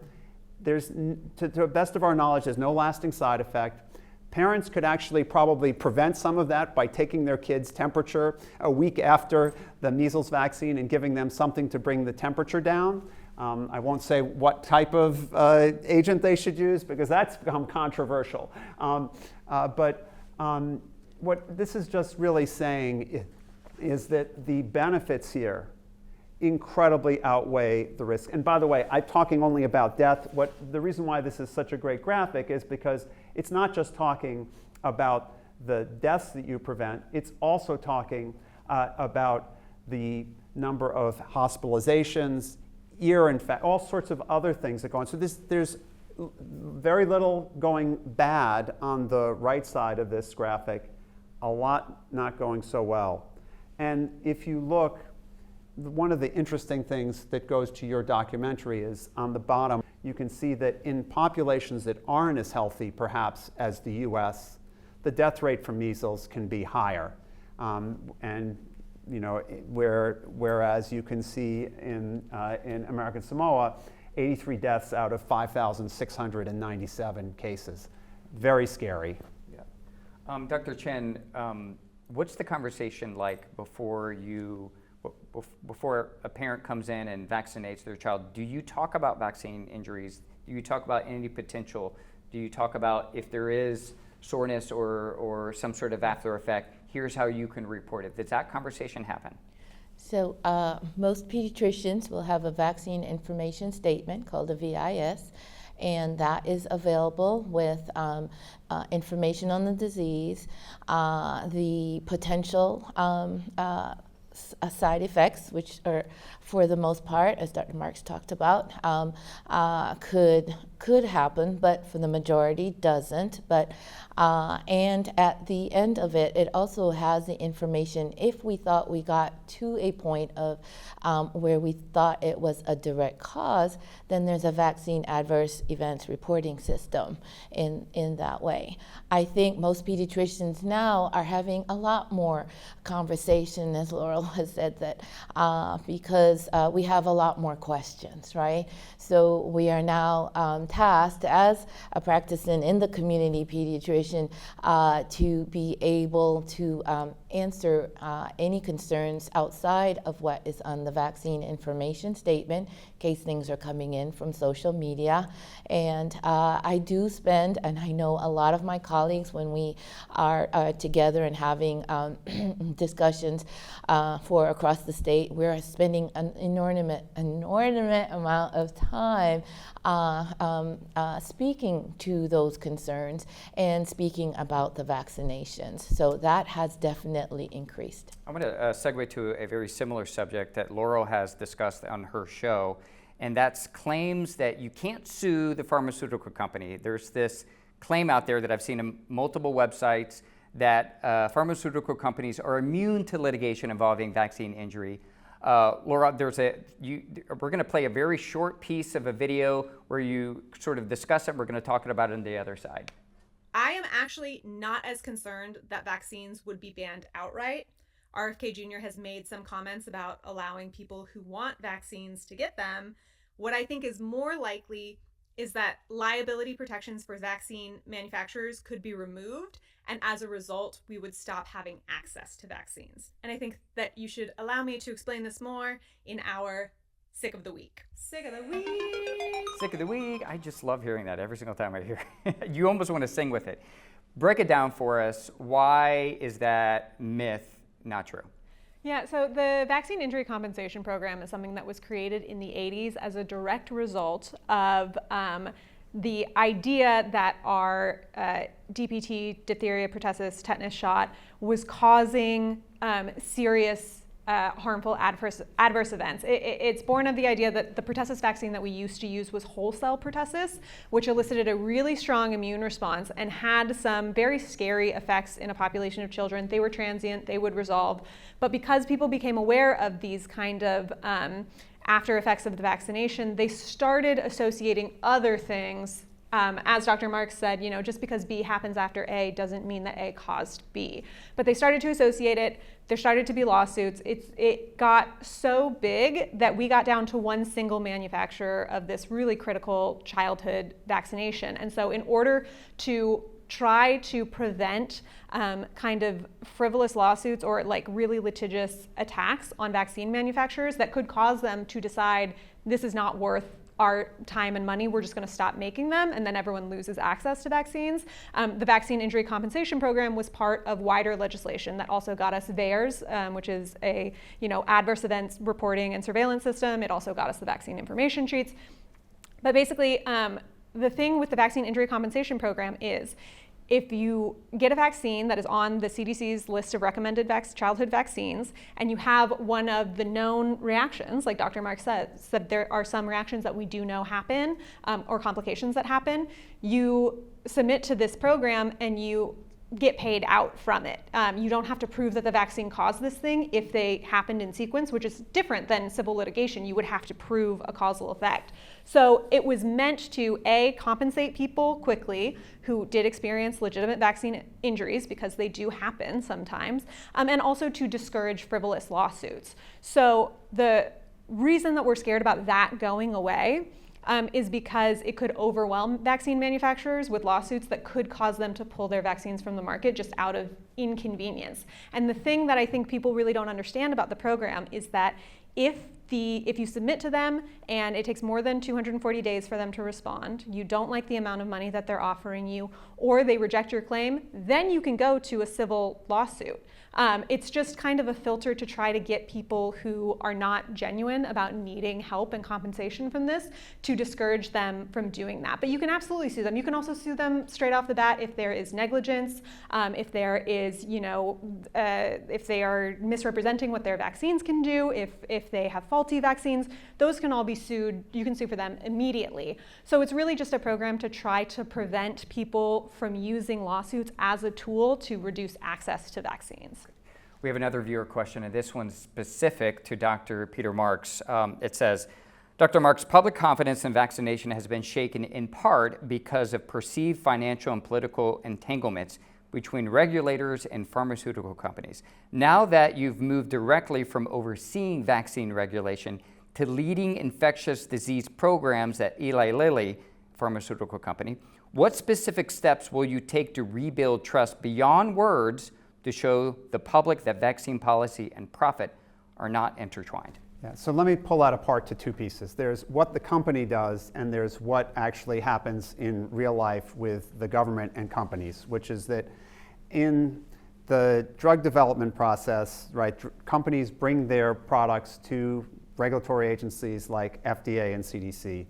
To the best of our knowledge, there's no lasting side effect. Parents could actually probably prevent some of that by taking their kids' temperature a week after the measles vaccine and giving them something to bring the temperature down. I won't say what type of agent they should use because that's become controversial. What this is just really saying is that the benefits here incredibly outweigh the risk. And by the way, I'm talking only about death. The reason why this is such a great graphic is because it's not just talking about the deaths that you prevent, it's also talking about the number of hospitalizations, ear infection, all sorts of other things that go on. So there's very little going bad on the right side of this graphic, a lot not going so well. And if you look, one of the interesting things that goes to your documentary is on the bottom, you can see that in populations that aren't as healthy, perhaps, as the US, the death rate from measles can be higher. And you know, whereas you can see in American Samoa, 83 deaths out of 5,697 cases. Very scary. Yeah. Dr. Chin, what's the conversation like before a parent comes in and vaccinates their child? Do you talk about vaccine injuries? Do you talk about any potential? Do you talk about if there is soreness or some sort of after effect, here's how you can report it? Does that conversation happen? So most pediatricians will have a vaccine information statement called a VIS, and that is available with information on the disease, the potential side effects, which are, for the most part, as Dr. Marks talked about, could happen, but for the majority doesn't. But and at the end of it, it also has the information if we thought we got to a point of where we thought it was a direct cause, then there's a vaccine adverse events reporting system in that way. I think most pediatricians now are having a lot more conversation, as Laurel has said, that because we have a lot more questions, right? So we are now tasked as a practicing in the community pediatrician to be able to answer any concerns outside of what is on the vaccine information statement, in case things are coming in from social media. And I do spend, and I know a lot of my colleagues, when we are together and having discussions for across the state, we're spending an inordinate amount of time speaking to those concerns and speaking about the vaccinations. So that has definitely increased. I'm going to segue to a very similar subject that Laurel has discussed on her show, and that's claims that you can't sue the pharmaceutical company. There's this claim out there that I've seen on multiple websites that pharmaceutical companies are immune to litigation involving vaccine injury. Laura, we're going to play a very short piece of a video where you sort of discuss it. We're going to talk about it on the other side. I am actually not as concerned that vaccines would be banned outright. RFK Jr. has made some comments about allowing people who want vaccines to get them. What I think is more likely is that liability protections for vaccine manufacturers could be removed And as a result, we would stop having access to vaccines. And I think that you should allow me to explain this more in our Sick of the Week. Sick of the Week. Sick of the Week. I just love hearing that every single time I hear it. You almost want to sing with it. Break it down for us. Why is that myth not true? Yeah, so the Vaccine Injury Compensation Program is something that was created in the 80s as a direct result of the idea that our DPT, diphtheria, pertussis, tetanus shot was causing serious harmful adverse events. It's born of the idea that the pertussis vaccine that we used to use was whole cell pertussis, which elicited a really strong immune response and had some very scary effects in a population of children. They were transient, they would resolve. But because people became aware of these kind of after effects of the vaccination, they started associating other things. As Dr. Marks said, just because B happens after A doesn't mean that A caused B. But they started to associate it. There started to be lawsuits. It got so big that we got down to one single manufacturer of this really critical childhood vaccination. And so in order to try to prevent kind of frivolous lawsuits or like really litigious attacks on vaccine manufacturers that could cause them to decide this is not worth our time and money, we're just going to stop making them, and then everyone loses access to vaccines. The Vaccine Injury Compensation Program was part of wider legislation that also got us VAERS, which is a adverse events reporting and surveillance system. It also got us the vaccine information sheets. But basically, the thing with the Vaccine Injury Compensation Program is if you get a vaccine that is on the CDC's list of recommended childhood vaccines and you have one of the known reactions, like Dr. Mark said there are some reactions that we do know happen or complications that happen, you submit to this program and you get paid out from it. You don't have to prove that the vaccine caused this thing if they happened in sequence, which is different than civil litigation. You would have to prove a causal effect. So it was meant to, A, compensate people quickly who did experience legitimate vaccine injuries, because they do happen sometimes, and also to discourage frivolous lawsuits. So the reason that we're scared about that going away is because it could overwhelm vaccine manufacturers with lawsuits that could cause them to pull their vaccines from the market just out of inconvenience. And the thing that I think people really don't understand about the program is that if you submit to them and it takes more than 240 days for them to respond, you don't like the amount of money that they're offering you, or they reject your claim, then you can go to a civil lawsuit. It's just kind of a filter to try to get people who are not genuine about needing help and compensation from this to discourage them from doing that. But you can absolutely sue them. You can also sue them straight off the bat if there is negligence, if there is, if they are misrepresenting what their vaccines can do, if they have faulty vaccines, those can all be sued. You can sue for them immediately. So it's really just a program to try to prevent people from using lawsuits as a tool to reduce access to vaccines. We have another viewer question, and this one's specific to Dr. Peter Marks. It says, Dr. Marks, public confidence in vaccination has been shaken in part because of perceived financial and political entanglements between regulators and pharmaceutical companies. Now that you've moved directly from overseeing vaccine regulation to leading infectious disease programs at Eli Lilly pharmaceutical company, what specific steps will you take to rebuild trust beyond words to show the public that vaccine policy and profit are not intertwined? Yeah, so let me pull that apart to two pieces. There's what the company does, and there's what actually happens in real life with the government and companies, which is that in the drug development process, right, companies bring their products to regulatory agencies like FDA and CDC.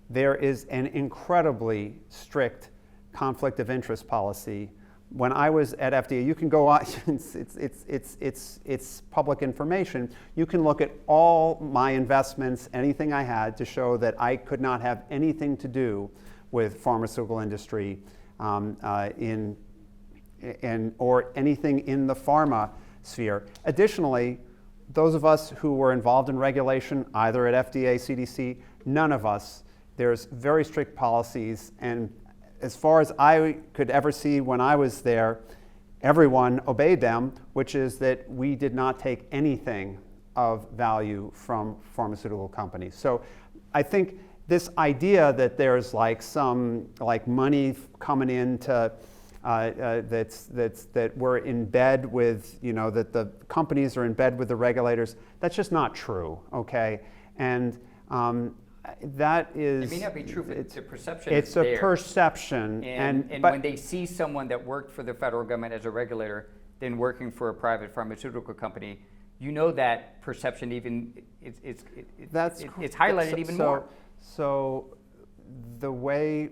There is an incredibly strict conflict of interest policy. When I was at FDA, you can go on, it's public information. You can look at all my investments, anything I had, to show that I could not have anything to do with pharmaceutical industry or anything in the pharma sphere. Additionally, those of us who were involved in regulation, either at FDA, CDC, none of us, there's very strict policies, and as far as I could ever see when I was there, everyone obeyed them, which is that we did not take anything of value from pharmaceutical companies. So I think this idea that there's some money coming in to that we're in bed with, that the companies are in bed with the regulators. That's just not true, okay? And that is... It may not be true, but it's a perception. It's a perception. And when they see someone that worked for the federal government as a regulator, then working for a private pharmaceutical company, that perception even, it's highlighted even more. So the way,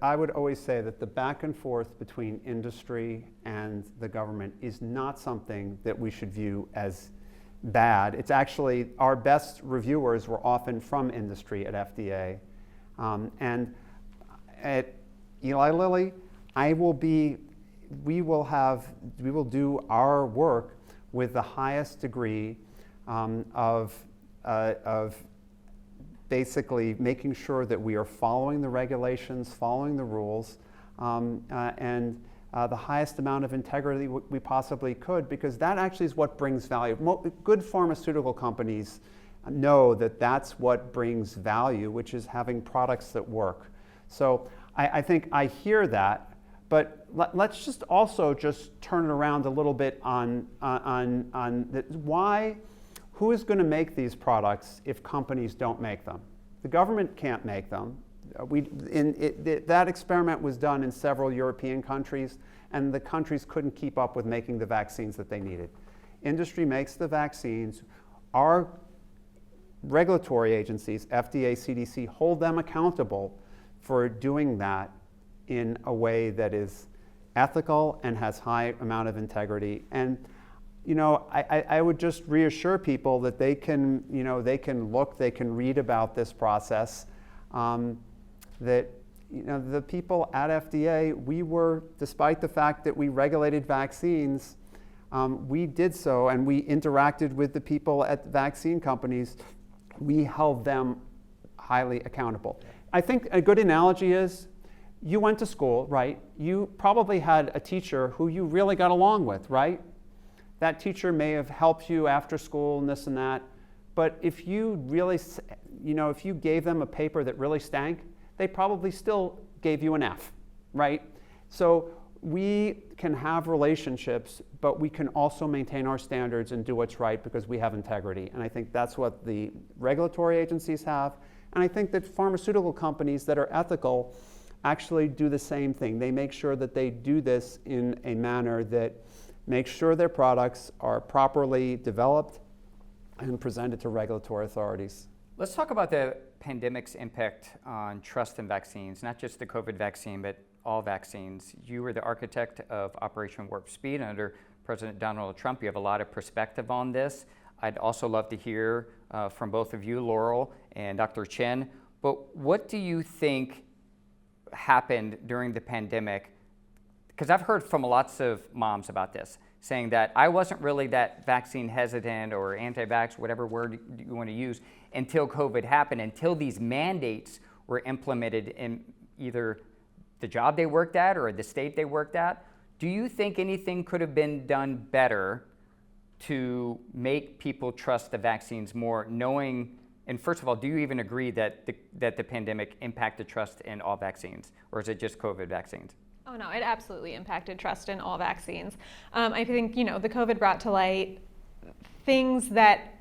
I would always say that the back and forth between industry and the government is not something that we should view as bad. It's actually, our best reviewers were often from industry at FDA. And at Eli Lilly, we will do our work with the highest degree of basically making sure that we are following the regulations, following the rules, and the highest amount of integrity we possibly could, because that actually is what brings value. Good pharmaceutical companies know that that's what brings value, which is having products that work. So I think I hear that. But let's just also just turn it around a little bit on why, who is going to make these products if companies don't make them? The government can't make them. That experiment was done in several European countries, and the countries couldn't keep up with making the vaccines that they needed. Industry makes the vaccines. Our regulatory agencies, FDA, CDC, hold them accountable for doing that in a way that is ethical and has high amount of integrity. And I would just reassure people that they can look, they can read about this process. That the people at FDA, we were, despite the fact that we regulated vaccines, we did so, and we interacted with the people at the vaccine companies. We held them highly accountable. I think a good analogy is, you went to school, right? You probably had a teacher who you really got along with, right? That teacher may have helped you after school and this and that, but if you really, if you gave them a paper that really stank, they probably still gave you an F, right? So we can have relationships, but we can also maintain our standards and do what's right because we have integrity. And I think that's what the regulatory agencies have. And I think that pharmaceutical companies that are ethical actually do the same thing. They make sure that they do this in a manner that makes sure their products are properly developed and presented to regulatory authorities. Let's talk about the pandemic's impact on trust in vaccines, not just the COVID vaccine, but all vaccines. You were the architect of Operation Warp Speed under President Donald Trump. You have a lot of perspective on this. I'd also love to hear from both of you, Laurel and Dr. Chin. But what do you think happened during the pandemic? Because I've heard from lots of moms about this, saying that I wasn't really that vaccine hesitant or anti-vax, whatever word you want to use, until COVID happened, until these mandates were implemented in either the job they worked at or the state they worked at. Do you think anything could have been done better to make people trust the vaccines more, knowing? And first of all, do you even agree that the pandemic impacted trust in all vaccines, or is it just COVID vaccines? Oh no, it absolutely impacted trust in all vaccines. I think, the COVID brought to light things that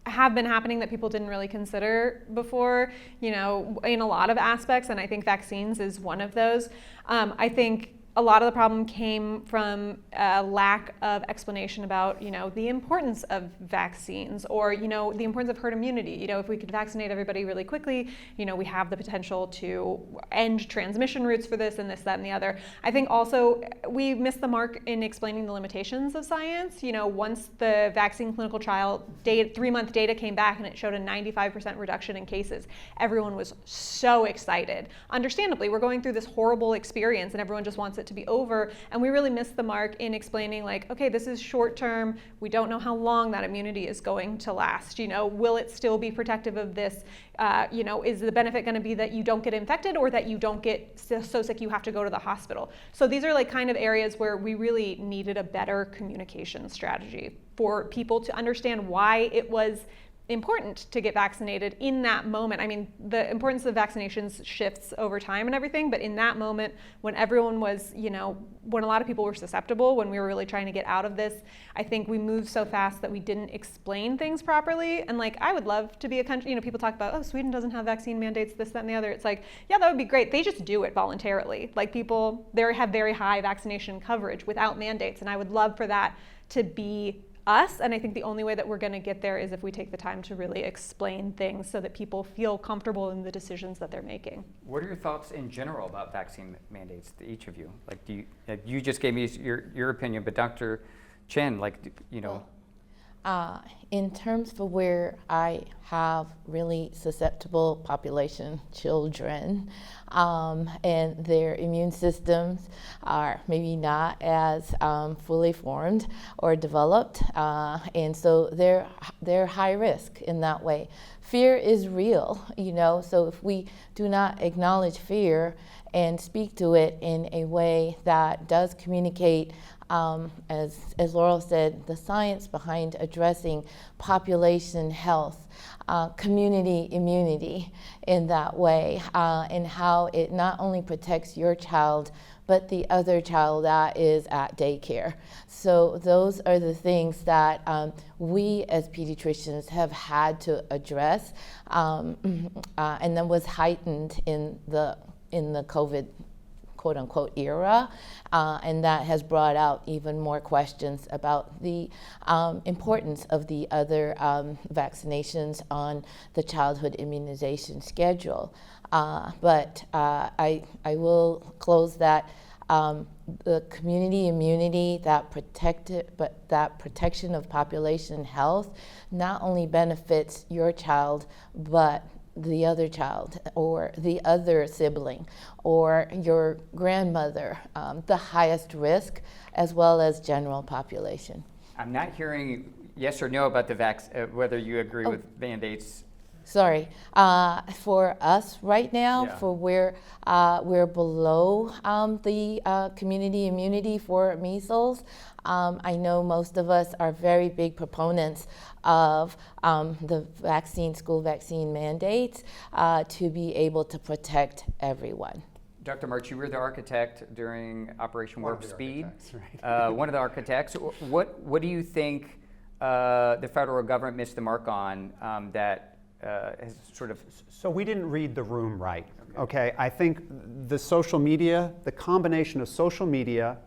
have been happening that people didn't really consider before, in a lot of aspects, and I think vaccines is one of those. I think a lot of the problem came from a lack of explanation about, the importance of vaccines, or, the importance of herd immunity. If we could vaccinate everybody really quickly, we have the potential to end transmission routes for this and this, that, and the other. I think also we missed the mark in explaining the limitations of science. Once the vaccine clinical trial 3-month data came back and it showed a 95% reduction in cases, everyone was so excited. Understandably, we're going through this horrible experience and everyone just wants it to be over, and we really missed the mark in explaining, okay, this is short term, we don't know how long that immunity is going to last. Will it still be protective of this? Is the benefit going to be that you don't get infected, or that you don't get so sick you have to go to the hospital? So these are kind of areas where we really needed a better communication strategy for people to understand why it was important to get vaccinated in that moment. I mean, the importance of vaccinations shifts over time and everything, but in that moment when everyone was, when a lot of people were susceptible, when we were really trying to get out of this, I think we moved so fast that we didn't explain things properly. And like, I would love to be a country, people talk about, oh, Sweden doesn't have vaccine mandates, this, that, and the other. It's like, yeah, that would be great. They just do it voluntarily. Like people, they have very high vaccination coverage without mandates. And I would love for that to be us, and I think the only way that we're going to get there is if we take the time to really explain things so that people feel comfortable in the decisions that they're making. What are your thoughts in general about vaccine mandates, to each of you? Like, you just gave me your opinion, but Dr. Chin, in terms of where I have really susceptible population, children, and their immune systems are maybe not as fully formed or developed, and so they're high risk in that way. Fear is real, so if we do not acknowledge fear and speak to it in a way that does communicate, as Laurel said, the science behind addressing population health, community immunity in that way, and how it not only protects your child, but the other child that is at daycare. So those are the things that we as pediatricians have had to address, and then was heightened in the COVID quote-unquote era, and that has brought out even more questions about the importance of the other vaccinations on the childhood immunization schedule. But I will close that the community immunity, that protection of population health not only benefits your child, but the other child or the other sibling or your grandmother, the highest risk, as well as general population. I'm not hearing yes or no about the whether you agree with mandates. Sorry, for us right now, for where we're below the community immunity for measles, I know most of us are very big proponents of the school vaccine mandates to be able to protect everyone. Dr. March, you were the architect during Operation Warp Speed. Right. One of the architects. What do you think the federal government missed the mark on that has sort of... So we didn't read the room right, okay? I think the social media, the combination of social media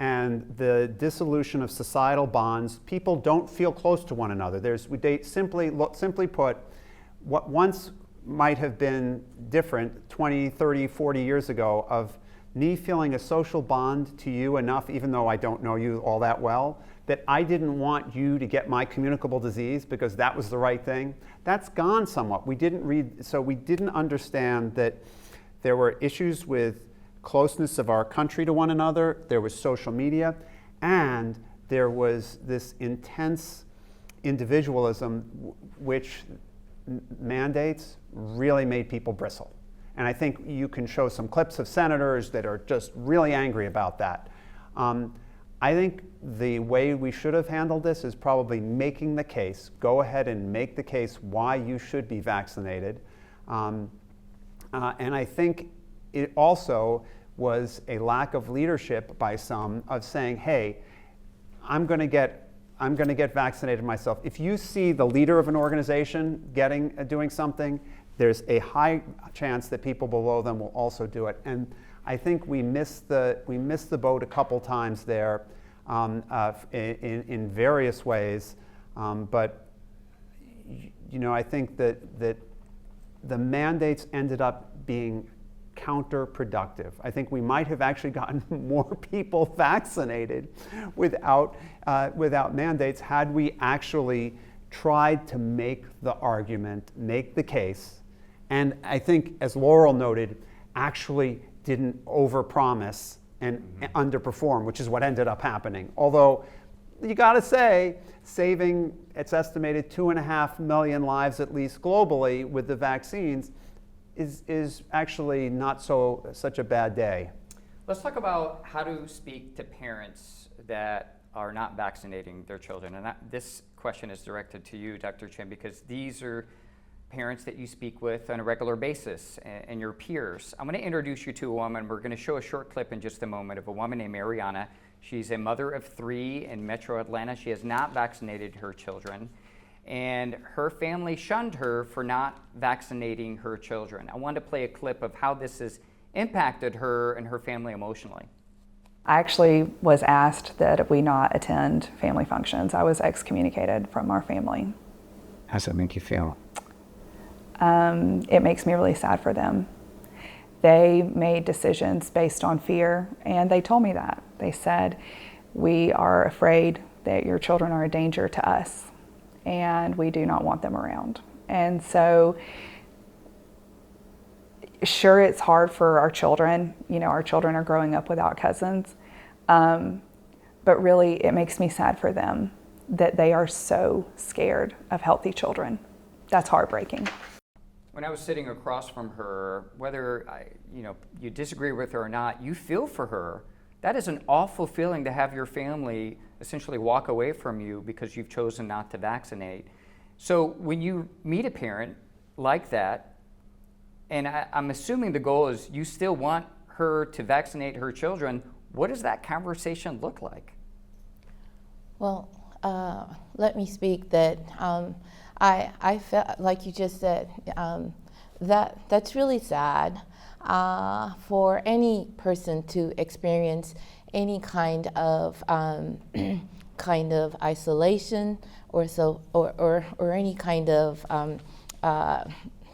and the dissolution of societal bonds, people don't feel close to one another. Simply put, what once might have been different 20, 30, 40 years ago of me feeling a social bond to you enough, even though I don't know you all that well, that I didn't want you to get my communicable disease because that was the right thing, that's gone somewhat. We didn't understand that there were issues with closeness of our country to one another, there was social media, and there was this intense individualism which mandates really made people bristle. And I think you can show some clips of senators that are just really angry about that. I think the way we should have handled this is probably making the case, go ahead and make the case why you should be vaccinated. And I think it also was a lack of leadership by some of saying, hey, I'm going to get vaccinated myself. If you see the leader of an organization doing something, there's a high chance that people below them will also do it. And I think we missed the boat a couple times there in various ways. But I think that the mandates ended up being counterproductive. I think we might have actually gotten more people vaccinated without mandates had we actually tried to make the argument, make the case, and I think, as Laurel noted, actually didn't overpromise and underperform, which is what ended up happening. Although, you gotta say, saving, it's estimated 2.5 million lives at least globally with the vaccines is actually not such a bad day. Let's talk about how to speak to parents that are not vaccinating their children. And this question is directed to you, Dr. Chin, because these are parents that you speak with on a regular basis and your peers. I'm going to introduce you to a woman. We're going to show a short clip in just a moment of a woman named Mariana. She's a mother of 3 in Metro Atlanta. She has not vaccinated her children, and her family shunned her for not vaccinating her children. I wanted to play a clip of how this has impacted her and her family emotionally. I actually was asked that we not attend family functions. I was excommunicated from our family. How does that make you feel? It makes me really sad for them. They made decisions based on fear, and they told me that. They said, we are afraid that your children are a danger to us, and we do not want them around. And so, sure, it's hard for our children. You know, our children are growing up without cousins, but really it makes me sad for them that they are so scared of healthy children. That's heartbreaking. When I was sitting across from her, whether you disagree with her or not, you feel for her. That is an awful feeling to have your family essentially walk away from you because you've chosen not to vaccinate. So when you meet a parent like that, and I'm assuming the goal is you still want her to vaccinate her children, what does that conversation look like? Well, let me speak that I felt, like you just said, that's really sad for any person to experience any kind of isolation or any kind of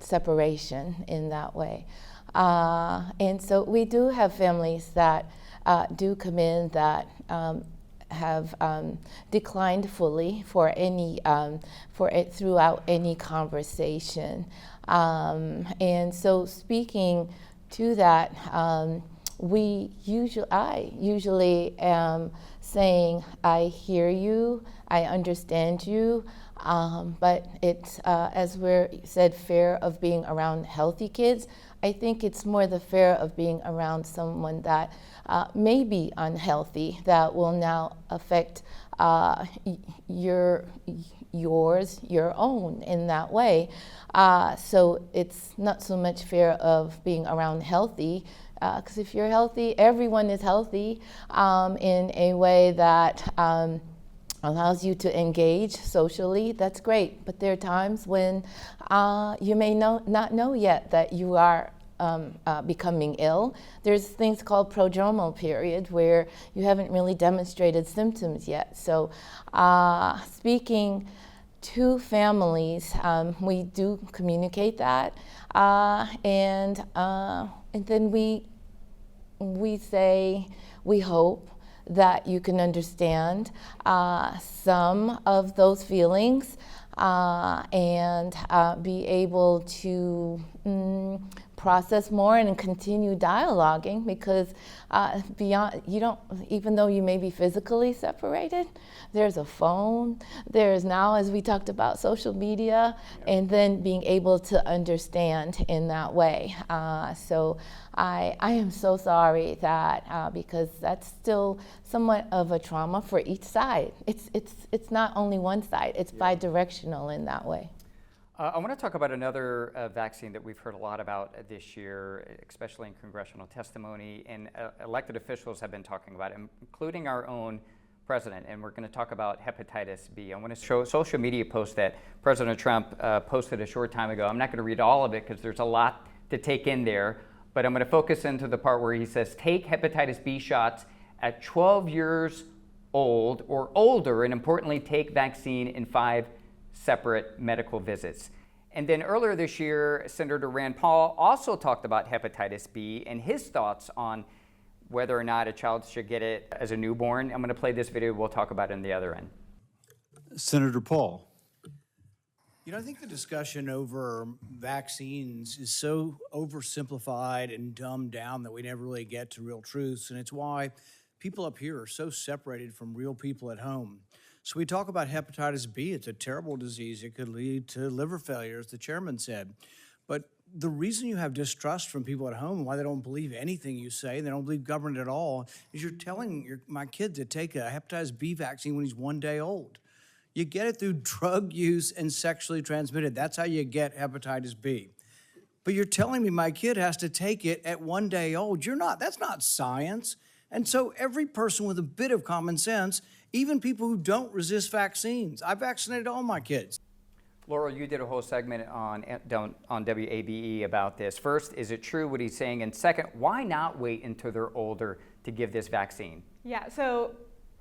separation in that way. And so we do have families that do come in that have declined fully for any throughout any conversation, and so speaking to that, I usually am saying, I hear you, I understand you, but it's as we said, fear of being around healthy kids. I think it's more the fear of being around someone that may be unhealthy that will now affect your own in that way. So it's not so much fear of being around healthy, because if you're healthy, everyone is healthy in a way that allows you to engage socially. That's great, but there are times when you may not know yet that you are becoming ill. There's things called prodromal period where you haven't really demonstrated symptoms yet. So speaking to families, we do communicate that, and then we say, we hope that you can understand some of those feelings and be able to process more and continue dialoguing, because even though you may be physically separated, there's a phone, there's now, as we talked about, social media, and then being able to understand in that way. So I am so sorry that because that's still somewhat of a trauma for each side. It's not only one side, it's bi-directional in that way. I want to talk about another vaccine that we've heard a lot about this year, especially in congressional testimony, and elected officials have been talking about it, including our own president, and we're going to talk about hepatitis B. I want to show a social media post that President Trump posted a short time ago. I'm not going to read all of it because there's a lot to take in there, but I'm going to focus into the part where he says, take hepatitis B shots at 12 years old or older, and importantly, take vaccine in 5 separate medical visits. And then earlier this year, Senator Rand Paul also talked about hepatitis B and his thoughts on whether or not a child should get it as a newborn. I'm going to play this video. We'll talk about it on the other end. Senator Paul. You know, I think the discussion over vaccines is so oversimplified and dumbed down that we never really get to real truths. And it's why people up here are so separated from real people at home. So we talk about hepatitis B. It's a terrible disease. It could lead to liver failure, as the chairman said. But the reason you have distrust from people at home, why they don't believe anything you say, they don't believe government at all, is you're telling my kid to take a hepatitis B vaccine when he's 1 day old. You get it through drug use and sexually transmitted. That's how you get hepatitis B. But you're telling me my kid has to take it at 1 day old. That's not science. And so every person with a bit of common sense, even people who don't resist vaccines, I vaccinated all my kids. Laurel, you did a whole segment on WABE about this. First, is it true what he's saying? And second, why not wait until they're older to give this vaccine? Yeah, so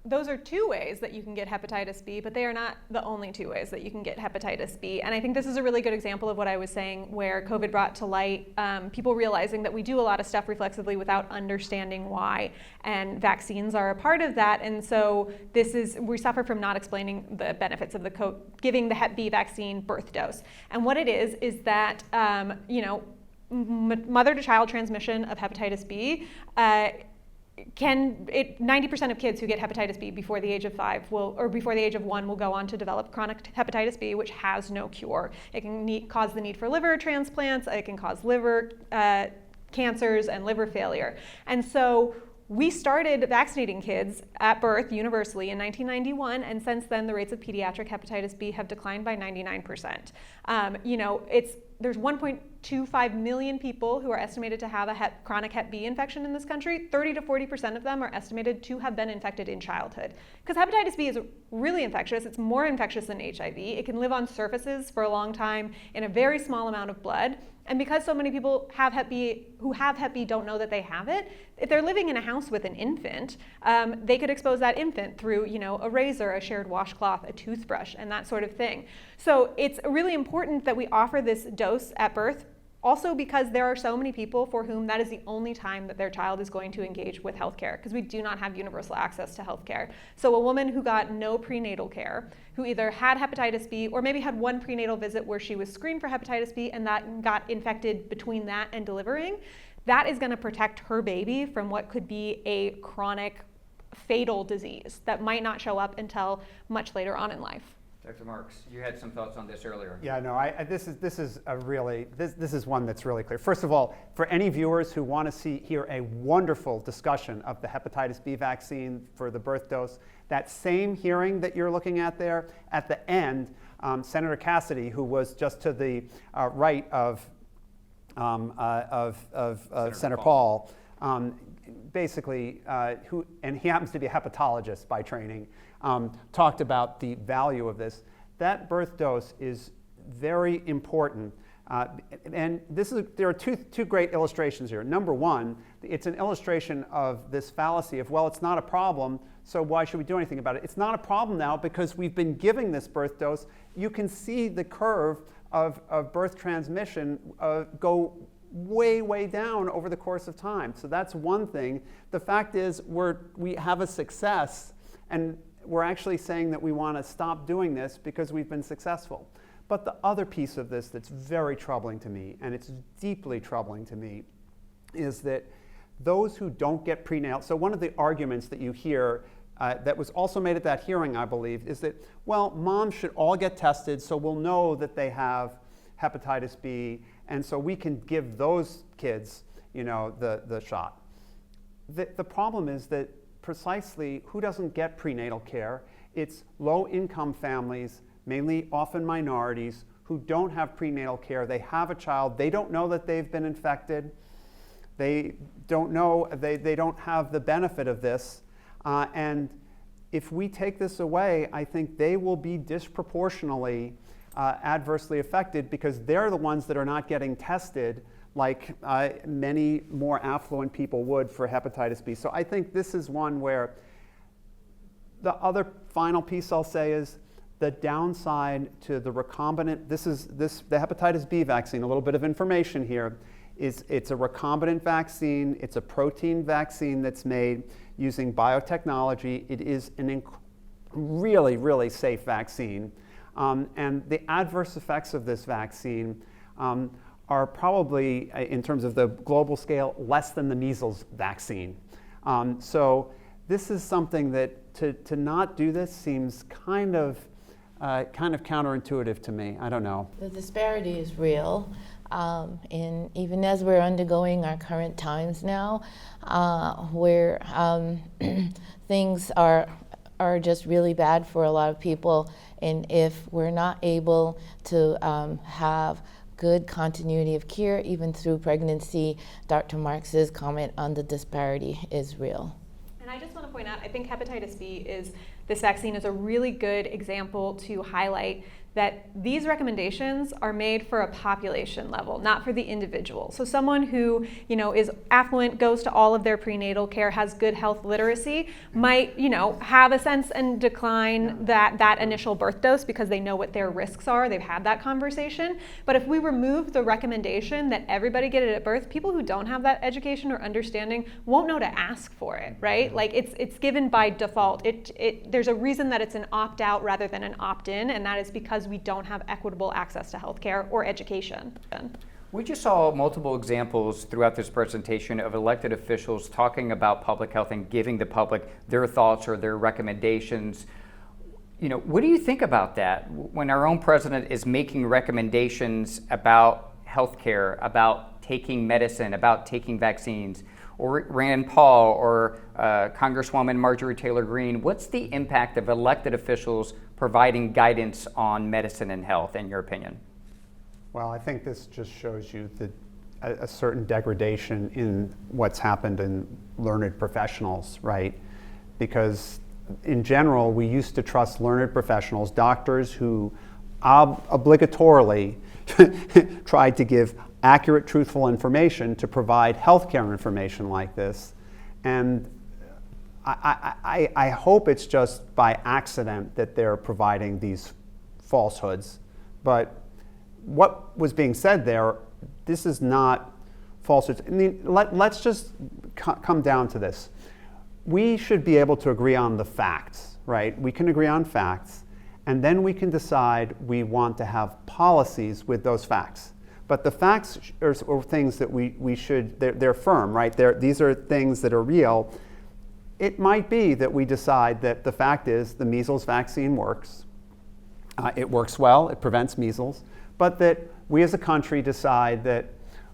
those are two ways that you can get hepatitis B, but they are not the only two ways that you can get hepatitis B. And I think this is a really good example of what I was saying, where COVID brought to light people realizing that we do a lot of stuff reflexively without understanding why. And vaccines are a part of that. And so we suffer from not explaining the benefits of giving the Hep B vaccine birth dose. And what it is that, mother to child transmission of hepatitis B 90% of kids who get hepatitis B before the age of 5 or before the age of 1 will go on to develop chronic hepatitis B, which has no cure. It can cause the need for liver transplants. It can cause liver cancers and liver failure. And so we started vaccinating kids at birth universally in 1991, and since then the rates of pediatric hepatitis B have declined by 99%. There's 1.25 million people who are estimated to have a chronic Hep B infection in this country. 30 to 40% of them are estimated to have been infected in childhood. Because hepatitis B is really infectious. It's more infectious than HIV. It can live on surfaces for a long time in a very small amount of blood. And because so many people who have Hep B don't know that they have it, if they're living in a house with an infant, they could expose that infant through, a razor, a shared washcloth, a toothbrush, and that sort of thing. So it's really important that we offer this dose at birth, also because there are so many people for whom that is the only time that their child is going to engage with healthcare, because we do not have universal access to healthcare. So a woman who got no prenatal care, who either had hepatitis B or maybe had one prenatal visit where she was screened for hepatitis B and that got infected between that and delivering, that is going to protect her baby from what could be a chronic fatal disease that might not show up until much later on in life. Dr. Marks, you had some thoughts on this earlier. Yeah, no, this is one that's really clear. First of all, for any viewers who want to hear a wonderful discussion of the hepatitis B vaccine for the birth dose, that same hearing that you're looking at there, at the end, Senator Cassidy, who was just to the right of Senator Paul, basically, and he happens to be a hepatologist by training, talked about the value of this. That birth dose is very important. And there are two great illustrations here. Number one, it's an illustration of this fallacy of, well, it's not a problem, so why should we do anything about it? It's not a problem now because we've been giving this birth dose. You can see the curve of birth transmission go way, way down over the course of time. So that's one thing. The fact is we have a success, and we're actually saying that we want to stop doing this because we've been successful. But the other piece of this that's very troubling to me, and it's deeply troubling to me, is that those who don't get prenatal, so one of the arguments that you hear that was also made at that hearing, I believe, is that, well, moms should all get tested so we'll know that they have hepatitis B, and so we can give those kids, the shot. The problem is that precisely who doesn't get prenatal care? It's low-income families, mainly often minorities, who don't have prenatal care. They have a child. They don't know that they've been infected. They don't know, they don't have the benefit of this. And if we take this away, I think they will be disproportionately adversely affected because they're the ones that are not getting tested like many more affluent people would for hepatitis B. So I think this is one where the other final piece I'll say is the downside to the recombinant, the hepatitis B vaccine, a little bit of information here, is it's a recombinant vaccine. It's a protein vaccine that's made using biotechnology. It is an really, really safe vaccine. And the adverse effects of this vaccine are probably, in terms of the global scale, less than the measles vaccine. So this is something that to not do this seems kind of counterintuitive to me. I don't know. The disparity is real. And even as we're undergoing our current times now, where things are are just really bad for a lot of people. And if we're not able to have good continuity of care, even through pregnancy, Dr. Marks's comment on the disparity is real. And I just want to point out, I think hepatitis B this vaccine is a really good example to highlight that these recommendations are made for a population level, not for the individual. So someone who, is affluent, goes to all of their prenatal care, has good health literacy, might, have a sense and decline that initial birth dose because they know what their risks are. They've had that conversation. But if we remove the recommendation that everybody get it at birth, people who don't have that education or understanding won't know to ask for it, right? Like it's given by default. There's a reason that it's an opt-out rather than an opt-in, and that is because we don't have equitable access to healthcare or education. We just saw multiple examples throughout this presentation of elected officials talking about public health and giving the public their thoughts or their recommendations. What do you think about that when our own president is making recommendations about healthcare, about taking medicine, about taking vaccines? Or Rand Paul or Congresswoman Marjorie Taylor Greene, what's the impact of elected officials providing guidance on medicine and health, in your opinion? Well, I think this just shows you a certain degradation in what's happened in learned professionals, right? Because in general, we used to trust learned professionals, doctors who obligatorily tried to give accurate, truthful information to provide healthcare information like this. And I hope it's just by accident that they're providing these falsehoods. But what was being said there, this is not falsehoods. I mean, let's just come down to this. We should be able to agree on the facts, right? We can agree on facts, and then we can decide we want to have policies with those facts. But the facts are things that we should, they're firm, right? These are things that are real. It might be that we decide that the fact is the measles vaccine works. It works well, it prevents measles, but that we as a country decide that,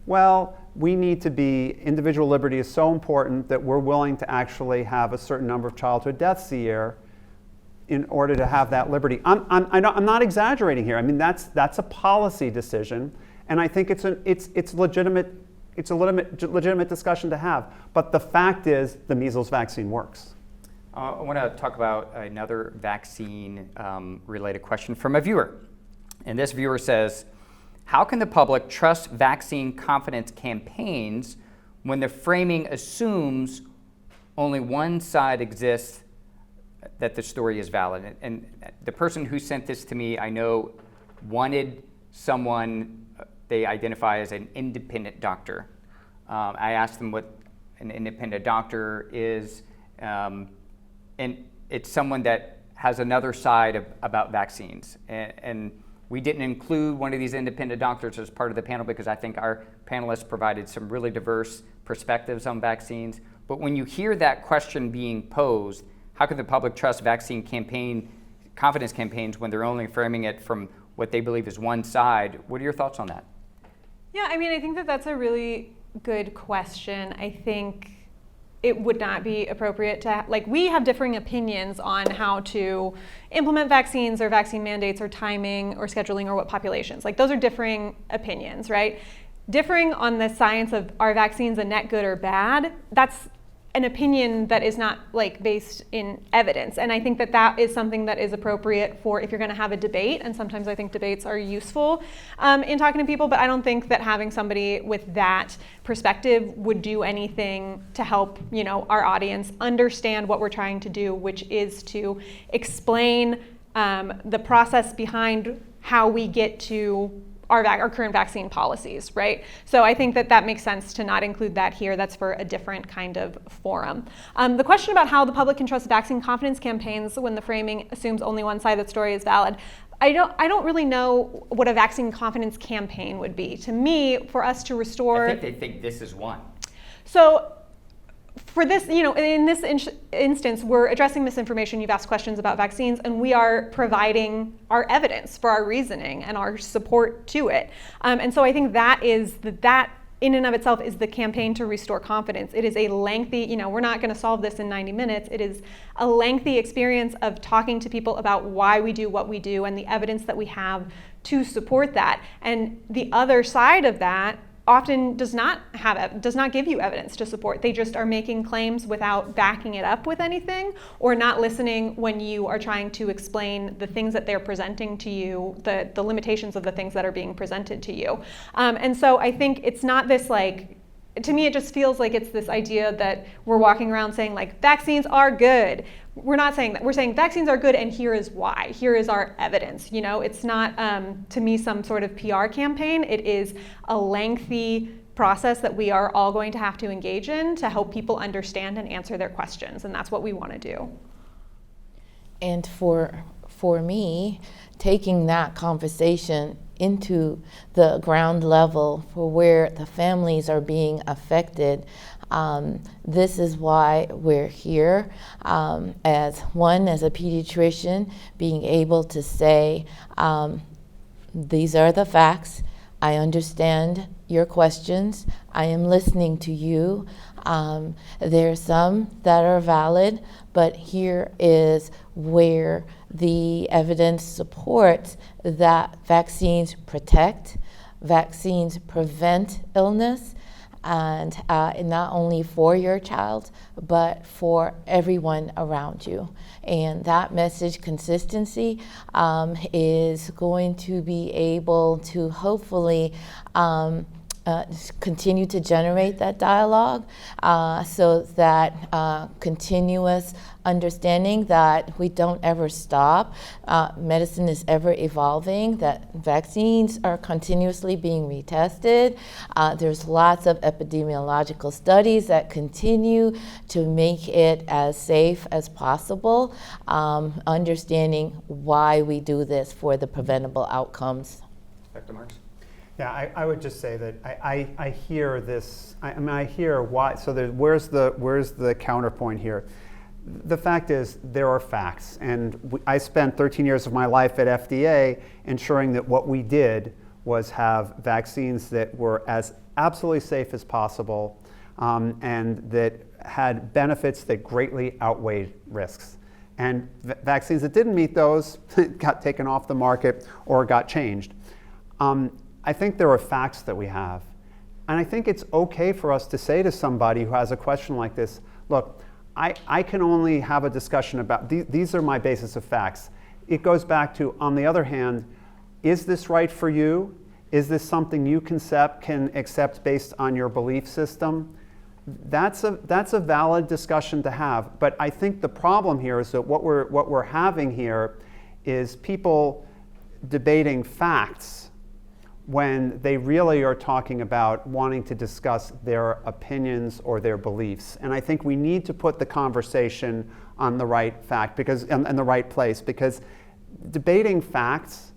well, we need to be, individual liberty is so important that we're willing to actually have a certain number of childhood deaths a year in order to have that liberty. I'm not exaggerating here. I mean, that's a policy decision. And I think it's a legitimate discussion to have. But the fact is, the measles vaccine works. I want to talk about another vaccine-related question from a viewer. And this viewer says, how can the public trust vaccine confidence campaigns when the framing assumes only one side exists that the story is valid? And the person who sent this to me, I know, wanted someone they identify as an independent doctor. I asked them what an independent doctor is, and it's someone that has another side about vaccines. And we didn't include one of these independent doctors as part of the panel because I think our panelists provided some really diverse perspectives on vaccines. But when you hear that question being posed, how can the public trust vaccine confidence campaigns when they're only framing it from what they believe is one side? What are your thoughts on that? Yeah, I mean, I think that's a really good question. I think it would not be appropriate to, we have differing opinions on how to implement vaccines or vaccine mandates or timing or scheduling or what populations. Those are differing opinions, right? Differing on the science of are vaccines a net good or bad, that's an opinion that is not based in evidence. And I think that is something that is appropriate for if you're going to have a debate. And sometimes I think debates are useful in talking to people, but I don't think that having somebody with that perspective would do anything to help, our audience understand what we're trying to do, which is to explain the process behind how we get to our current vaccine policies, right? So I think that makes sense to not include that here. That's for a different kind of forum. The question about how the public can trust vaccine confidence campaigns when the framing assumes only one side of the story is valid. I don't really know what a vaccine confidence campaign would be. To me, for us to restore... I think they think this is one. So for this, in this instance, we're addressing misinformation. You've asked questions about vaccines, and we are providing our evidence for our reasoning and our support to it. And so I think that in and of itself is the campaign to restore confidence. It is a lengthy, we're not going to solve this in 90 minutes. It is a lengthy experience of talking to people about why we do what we do and the evidence that we have to support that. And the other side of that often does not give you evidence to support. They just are making claims without backing it up with anything, or not listening when you are trying to explain the things that they're presenting to you, the limitations of the things that are being presented to you. And so I think it's not this to me it just feels like it's this idea that we're walking around saying vaccines are good. We're not saying that. We're saying vaccines are good and here is why. Here is our evidence. It's not, to me, some sort of PR campaign. It is a lengthy process that we are all going to have to engage in to help people understand and answer their questions. And that's what we want to do. And for me, taking that conversation into the ground level for where the families are being affected, this is why we're here, as a pediatrician, being able to say, these are the facts. I understand your questions. I am listening to you. There are some that are valid, but here is where the evidence supports that vaccines protect, vaccines prevent illness, and not only for your child, but for everyone around you. And that message consistency is going to be able to hopefully continue to generate that dialogue, so that continuous understanding that we don't ever stop, medicine is ever evolving, that vaccines are continuously being retested. There's lots of epidemiological studies that continue to make it as safe as possible, understanding why we do this for the preventable outcomes. Dr. Marks? Yeah, I would just say that I hear this. I hear why. So where's the counterpoint here? The fact is there are facts, and I spent 13 years of my life at FDA ensuring that what we did was have vaccines that were as absolutely safe as possible, and that had benefits that greatly outweighed risks. And vaccines that didn't meet those got taken off the market or got changed. I think there are facts that we have. And I think it's okay for us to say to somebody who has a question like this, look, I can only have a discussion about, these are my basis of facts. It goes back to, on the other hand, is this right for you? Is this something you can accept based on your belief system? That's a valid discussion to have. But I think the problem here is that what we're having here is people debating facts when they really are talking about wanting to discuss their opinions or their beliefs. And I think we need to put the conversation on the right fact and the right place, because debating facts,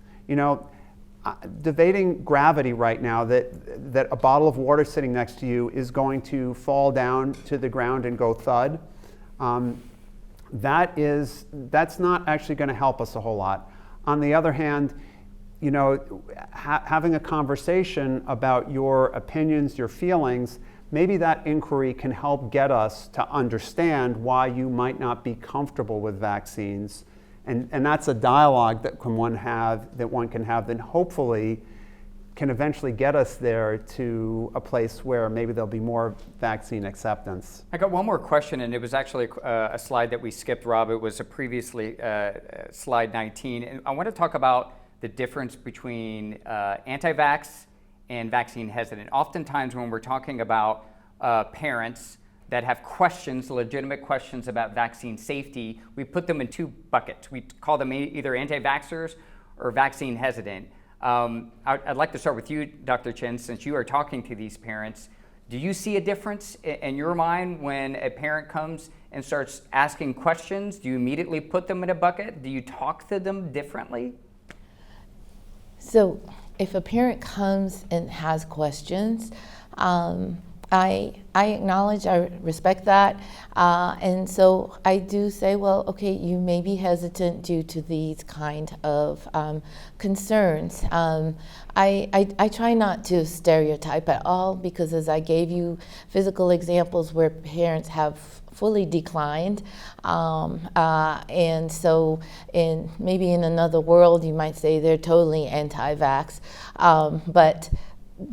debating gravity right now, that a bottle of water sitting next to you is going to fall down to the ground and go thud, that's not actually going to help us a whole lot. On the other hand, having a conversation about your opinions, your feelings, maybe that inquiry can help get us to understand why you might not be comfortable with vaccines. And that's a dialogue that one can have that hopefully can eventually get us there to a place where maybe there'll be more vaccine acceptance. I got one more question, and it was actually a slide that we skipped, Rob. It was previously slide 19. And I want to talk about the difference between anti-vax and vaccine hesitant. Oftentimes when we're talking about parents that have questions, legitimate questions about vaccine safety, we put them in two buckets. We call them either anti-vaxxers or vaccine hesitant. I'd like to start with you, Dr. Chin, since you are talking to these parents. Do you see a difference in your mind when a parent comes and starts asking questions? Do you immediately put them in a bucket? Do you talk to them differently? So if a parent comes and has questions, I acknowledge, I respect that, and so I do say, well, okay, you may be hesitant due to these kind of concerns. I try not to stereotype at all, because as I gave you physical examples where parents have fully declined, and so maybe in another world you might say they're totally anti-vax, but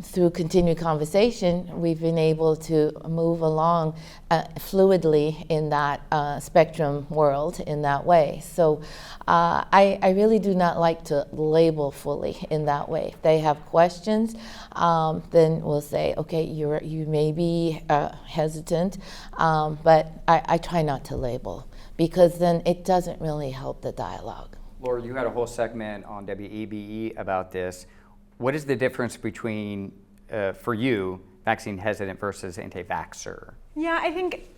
through continued conversation, we've been able to move along fluidly in that spectrum world in that way. So I really do not like to label fully in that way. If they have questions, then we'll say, okay, you may be hesitant, but I try not to label, because then it doesn't really help the dialogue. Laura, you had a whole segment on WEBE about this. What is the difference between, for you, vaccine hesitant versus anti-vaxxer? Yeah, I think,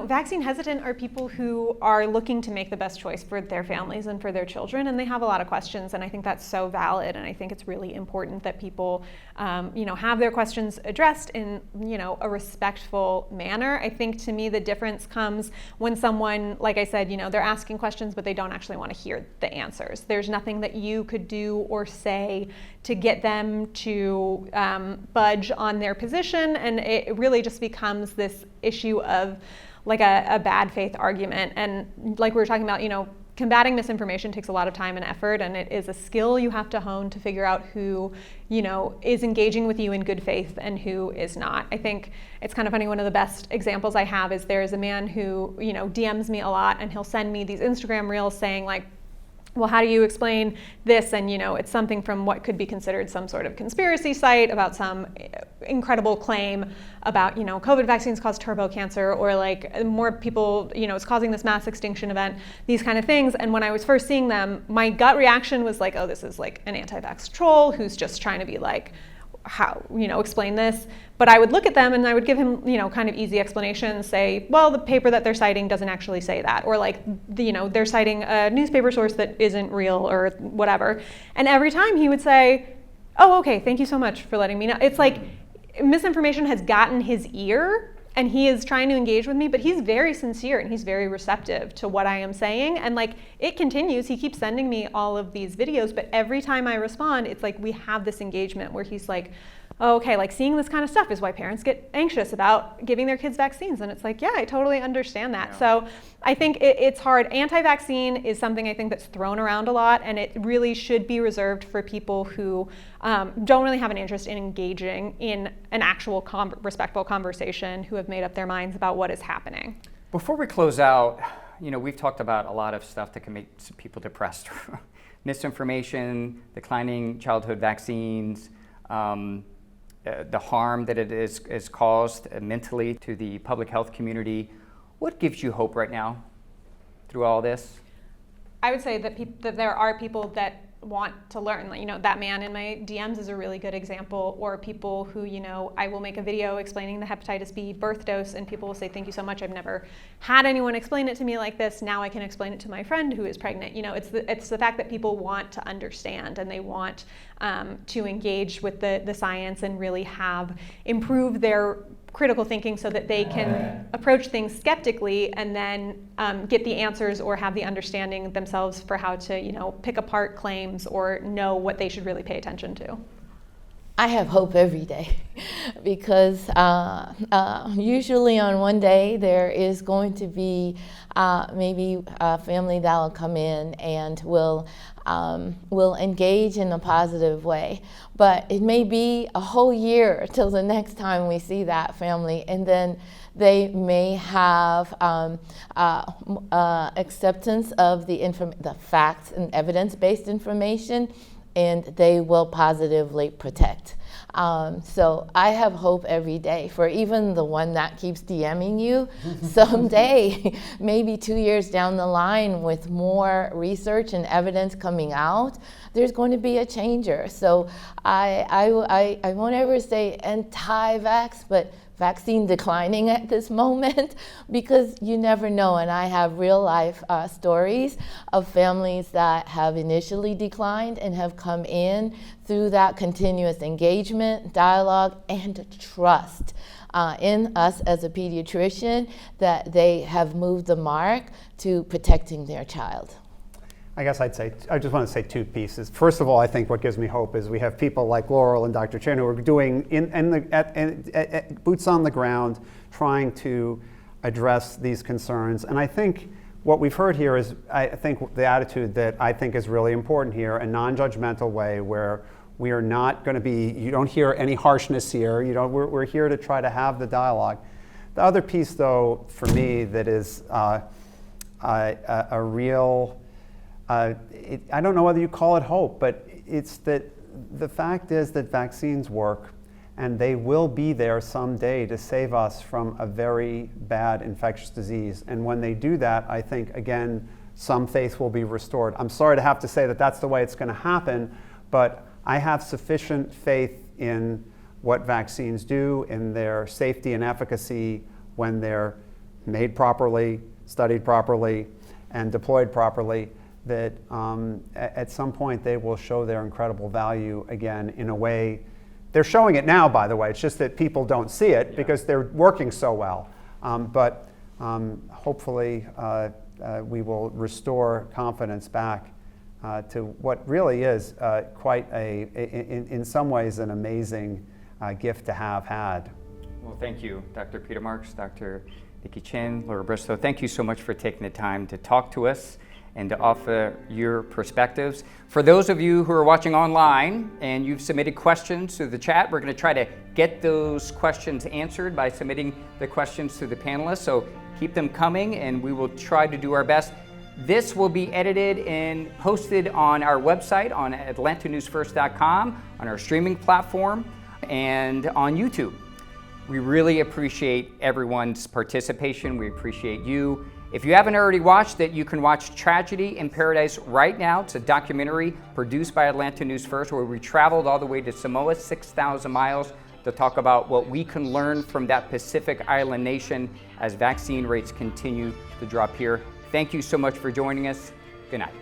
vaccine hesitant are people who are looking to make the best choice for their families and for their children, and they have a lot of questions, and I think that's so valid, and I think it's really important that people, have their questions addressed in, a respectful manner. I think, to me, the difference comes when someone, like I said, they're asking questions, but they don't actually want to hear the answers. There's nothing that you could do or say to get them to budge on their position, and it really just becomes this issue of like a bad faith argument. And like we were talking about, combating misinformation takes a lot of time and effort, and it is a skill you have to hone to figure out who, is engaging with you in good faith and who is not. I think it's kind of funny, one of the best examples I have is there's a man who, DMs me a lot, and he'll send me these Instagram reels saying like, well, how do you explain this? And, it's something from what could be considered some sort of conspiracy site about some incredible claim about, COVID vaccines cause turbo cancer, or like more people, it's causing this mass extinction event, these kind of things. And when I was first seeing them, my gut reaction was like, oh, this is like an anti-vax troll who's just trying to be like, how, explain this. But I would look at them and I would give him, kind of easy explanations, say, well, the paper that they're citing doesn't actually say that. Or like, they're citing a newspaper source that isn't real or whatever. And every time he would say, oh, okay, thank you so much for letting me know. It's like misinformation has gotten his ear, and he is trying to engage with me, but he's very sincere and he's very receptive to what I am saying. And like, it continues, he keeps sending me all of these videos, but every time I respond, it's like we have this engagement where he's like, oh, okay, like seeing this kind of stuff is why parents get anxious about giving their kids vaccines. And it's like, yeah, I totally understand that. Yeah. So I think it's hard. Anti-vaccine is something I think that's thrown around a lot, and it really should be reserved for people who don't really have an interest in engaging in an actual respectful conversation, who have made up their minds about what is happening. Before we close out, we've talked about a lot of stuff that can make some people depressed. Misinformation, declining childhood vaccines, the harm that it is caused mentally to the public health community. What gives you hope right now through all this? I would say that there are people that want to learn. That man in my DMs is a really good example, or people who, I will make a video explaining the hepatitis B birth dose, and people will say, thank you so much, I've never had anyone explain it to me like this, now I can explain it to my friend who is pregnant. It's the fact that people want to understand, and they want to engage with the science and really improve their critical thinking so that they can approach things skeptically and then get the answers or have the understanding themselves for how to, pick apart claims or know what they should really pay attention to. I have hope every day because usually on one day there is going to be maybe a family that will come in and will engage in a positive way. But it may be a whole year till the next time we see that family, and then they may have acceptance of the facts and evidence-based information, and they will positively protect. So I have hope every day for even the one that keeps DMing you. Someday, maybe 2 years down the line, with more research and evidence coming out, there's going to be a changer. So I won't ever say anti-vax, but vaccine declining at this moment, because you never know. And I have real life stories of families that have initially declined and have come in through that continuous engagement, dialogue, and trust. in us as a pediatrician that they have moved the mark to protecting their child. I guess I just want to say two pieces. First of all, I think what gives me hope is we have people like Laurel and Dr. Chin who are doing boots on the ground, trying to address these concerns. And I think what we've heard here is, I think, the attitude that I think is really important here, a non-judgmental way where we are not going to be, you don't hear any harshness here, we're here to try to have the dialogue. The other piece, though, for me, that is a real, I don't know whether you call it hope, but it's that the fact is that vaccines work, and they will be there someday to save us from a very bad infectious disease. And when they do that, I think, again, some faith will be restored. I'm sorry to have to say that that's the way it's going to happen, but I have sufficient faith in what vaccines do, in their safety and efficacy when they're made properly, studied properly, and deployed properly, that at some point they will show their incredible value again in a way. They're showing it now, by the way. It's just that people don't see it because they're working so well. But hopefully we will restore confidence back to what really is quite in some ways, an amazing gift to have had. Well, thank you, Dr. Peter Marks, Dr. Nicky Chin, Laurel Bristow. Thank you so much for taking the time to talk to us and to offer your perspectives. For those of you who are watching online and you've submitted questions through the chat, we're going to try to get those questions answered by submitting the questions to the panelists. So keep them coming, and we will try to do our best. This will be edited and posted on our website on atlantanewsfirst.com, on our streaming platform, and on YouTube. We really appreciate everyone's participation. We appreciate you. If you haven't already watched it, you can watch Tragedy in Paradise right now. It's a documentary produced by Atlanta News First, where we traveled all the way to Samoa, 6,000 miles, to talk about what we can learn from that Pacific island nation as vaccine rates continue to drop here. Thank you so much for joining us. Good night.